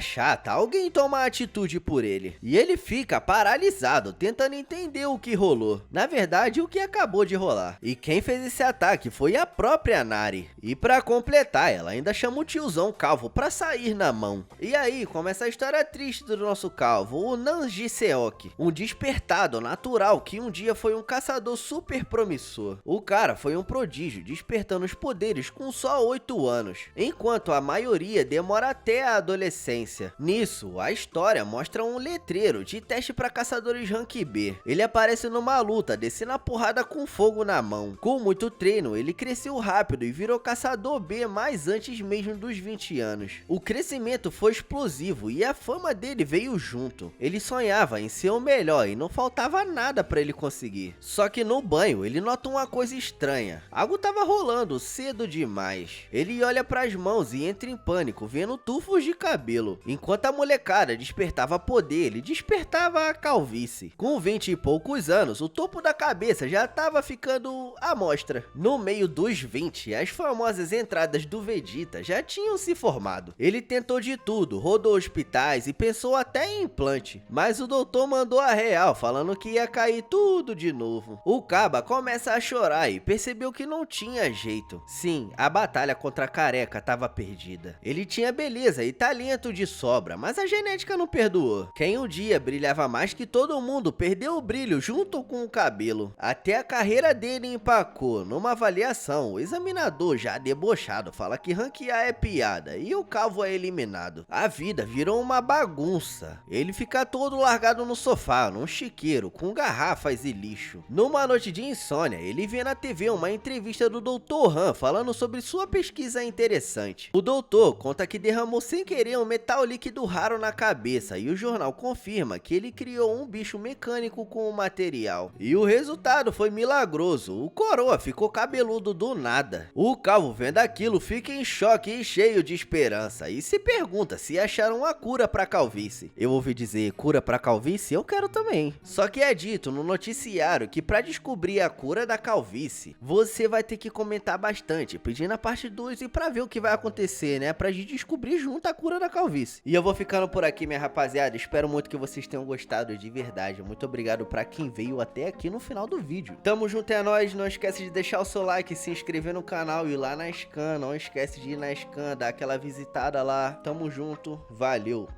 chata, alguém toma atitude por ele, e ele fica paralisado, tentando entender o que rolou. Na verdade, o que acabou de rolar. E quem fez esse ataque foi a própria Nari. E pra completar, ela ainda chama o tiozão Calvo pra sair na mão. E aí começa a história triste do nosso Calvo, o Nanjiseoki, um despertado natural que um dia foi um caçador super promissor. O cara foi um prodígio, despertando os poderes com só 8 anos, enquanto a maioria demora até a adolescência. Nisso, a história mostra um letreiro de teste para caçadores rank B. Ele aparece numa luta, descendo a porrada com fogo na mão. Com muito treino, ele cresceu rápido e virou caçador B mais antes mesmo dos 20 anos. O crescimento foi explosivo e a fama dele veio junto. Ele sonhava em ser o melhor e não faltava nada para ele conseguir. Só que no banho, ele nota uma coisa estranha. Algo tava rolando cedo demais. Ele olha pras mãos e entra em pânico vendo tufos de cabelo. Enquanto a molecada despertava poder, ele despertava a calvície. Com 20 e poucos anos, o topo da cabeça já tava ficando à mostra. No meio dos 20, as famosas entradas do Vegeta já tinham se formado. Ele tentou de tudo, rodou hospitais e pensou até em implante, mas o doutor mandou a real, falando que ia cair tudo de novo. O Caba começa a chorar e percebeu que não tinha jeito. Sim, a batalha contra a Careca tava perdida. Ele tinha beleza e talento de sobra, mas a genética não perdoou. Quem um dia brilhava mais que todo mundo perdeu o brilho junto com o cabelo. Até a carreira dele empacou. Numa avaliação, o examinador, já debochado, fala que ranquear é piada e o Calvo é eliminado. A vida virou uma bagunça. Ele fica todo largado no sofá, num chiqueiro, com garrafas e lixo. Numa noite de insônia, ele vê na TV uma entrevista do Dr. Han falando sobre sua pesquisa interessante. O doutor conta que derramou sem querer um metal líquido raro na cabeça e o jornal confirma que ele criou um bicho mecânico com o material. E o resultado foi milagroso, o coroa ficou cabeludo do nada. O Calvo vendo aquilo fica em choque e cheio de esperança e se pergunta se acharam uma cura pra calvície. Eu ouvi dizer cura pra calvície, eu quero também. Só que é dito no noticiário que pra descobrir a cura da calvície, você vai ter que comentar bastante, pedindo a parte 2 e pra ver o que vai acontecer, né? Pra gente descobrir junto a cura da calvície. E eu vou ficando por aqui, minha rapaziada. Espero muito que vocês tenham gostado de verdade. Muito obrigado pra quem veio até aqui no final do vídeo. Tamo junto, é nóis. Não esquece de deixar o seu like, se inscrever no canal e ir lá na Scan. Não esquece de ir na Scan, dar aquela visitada lá. Tamo junto. Valeu.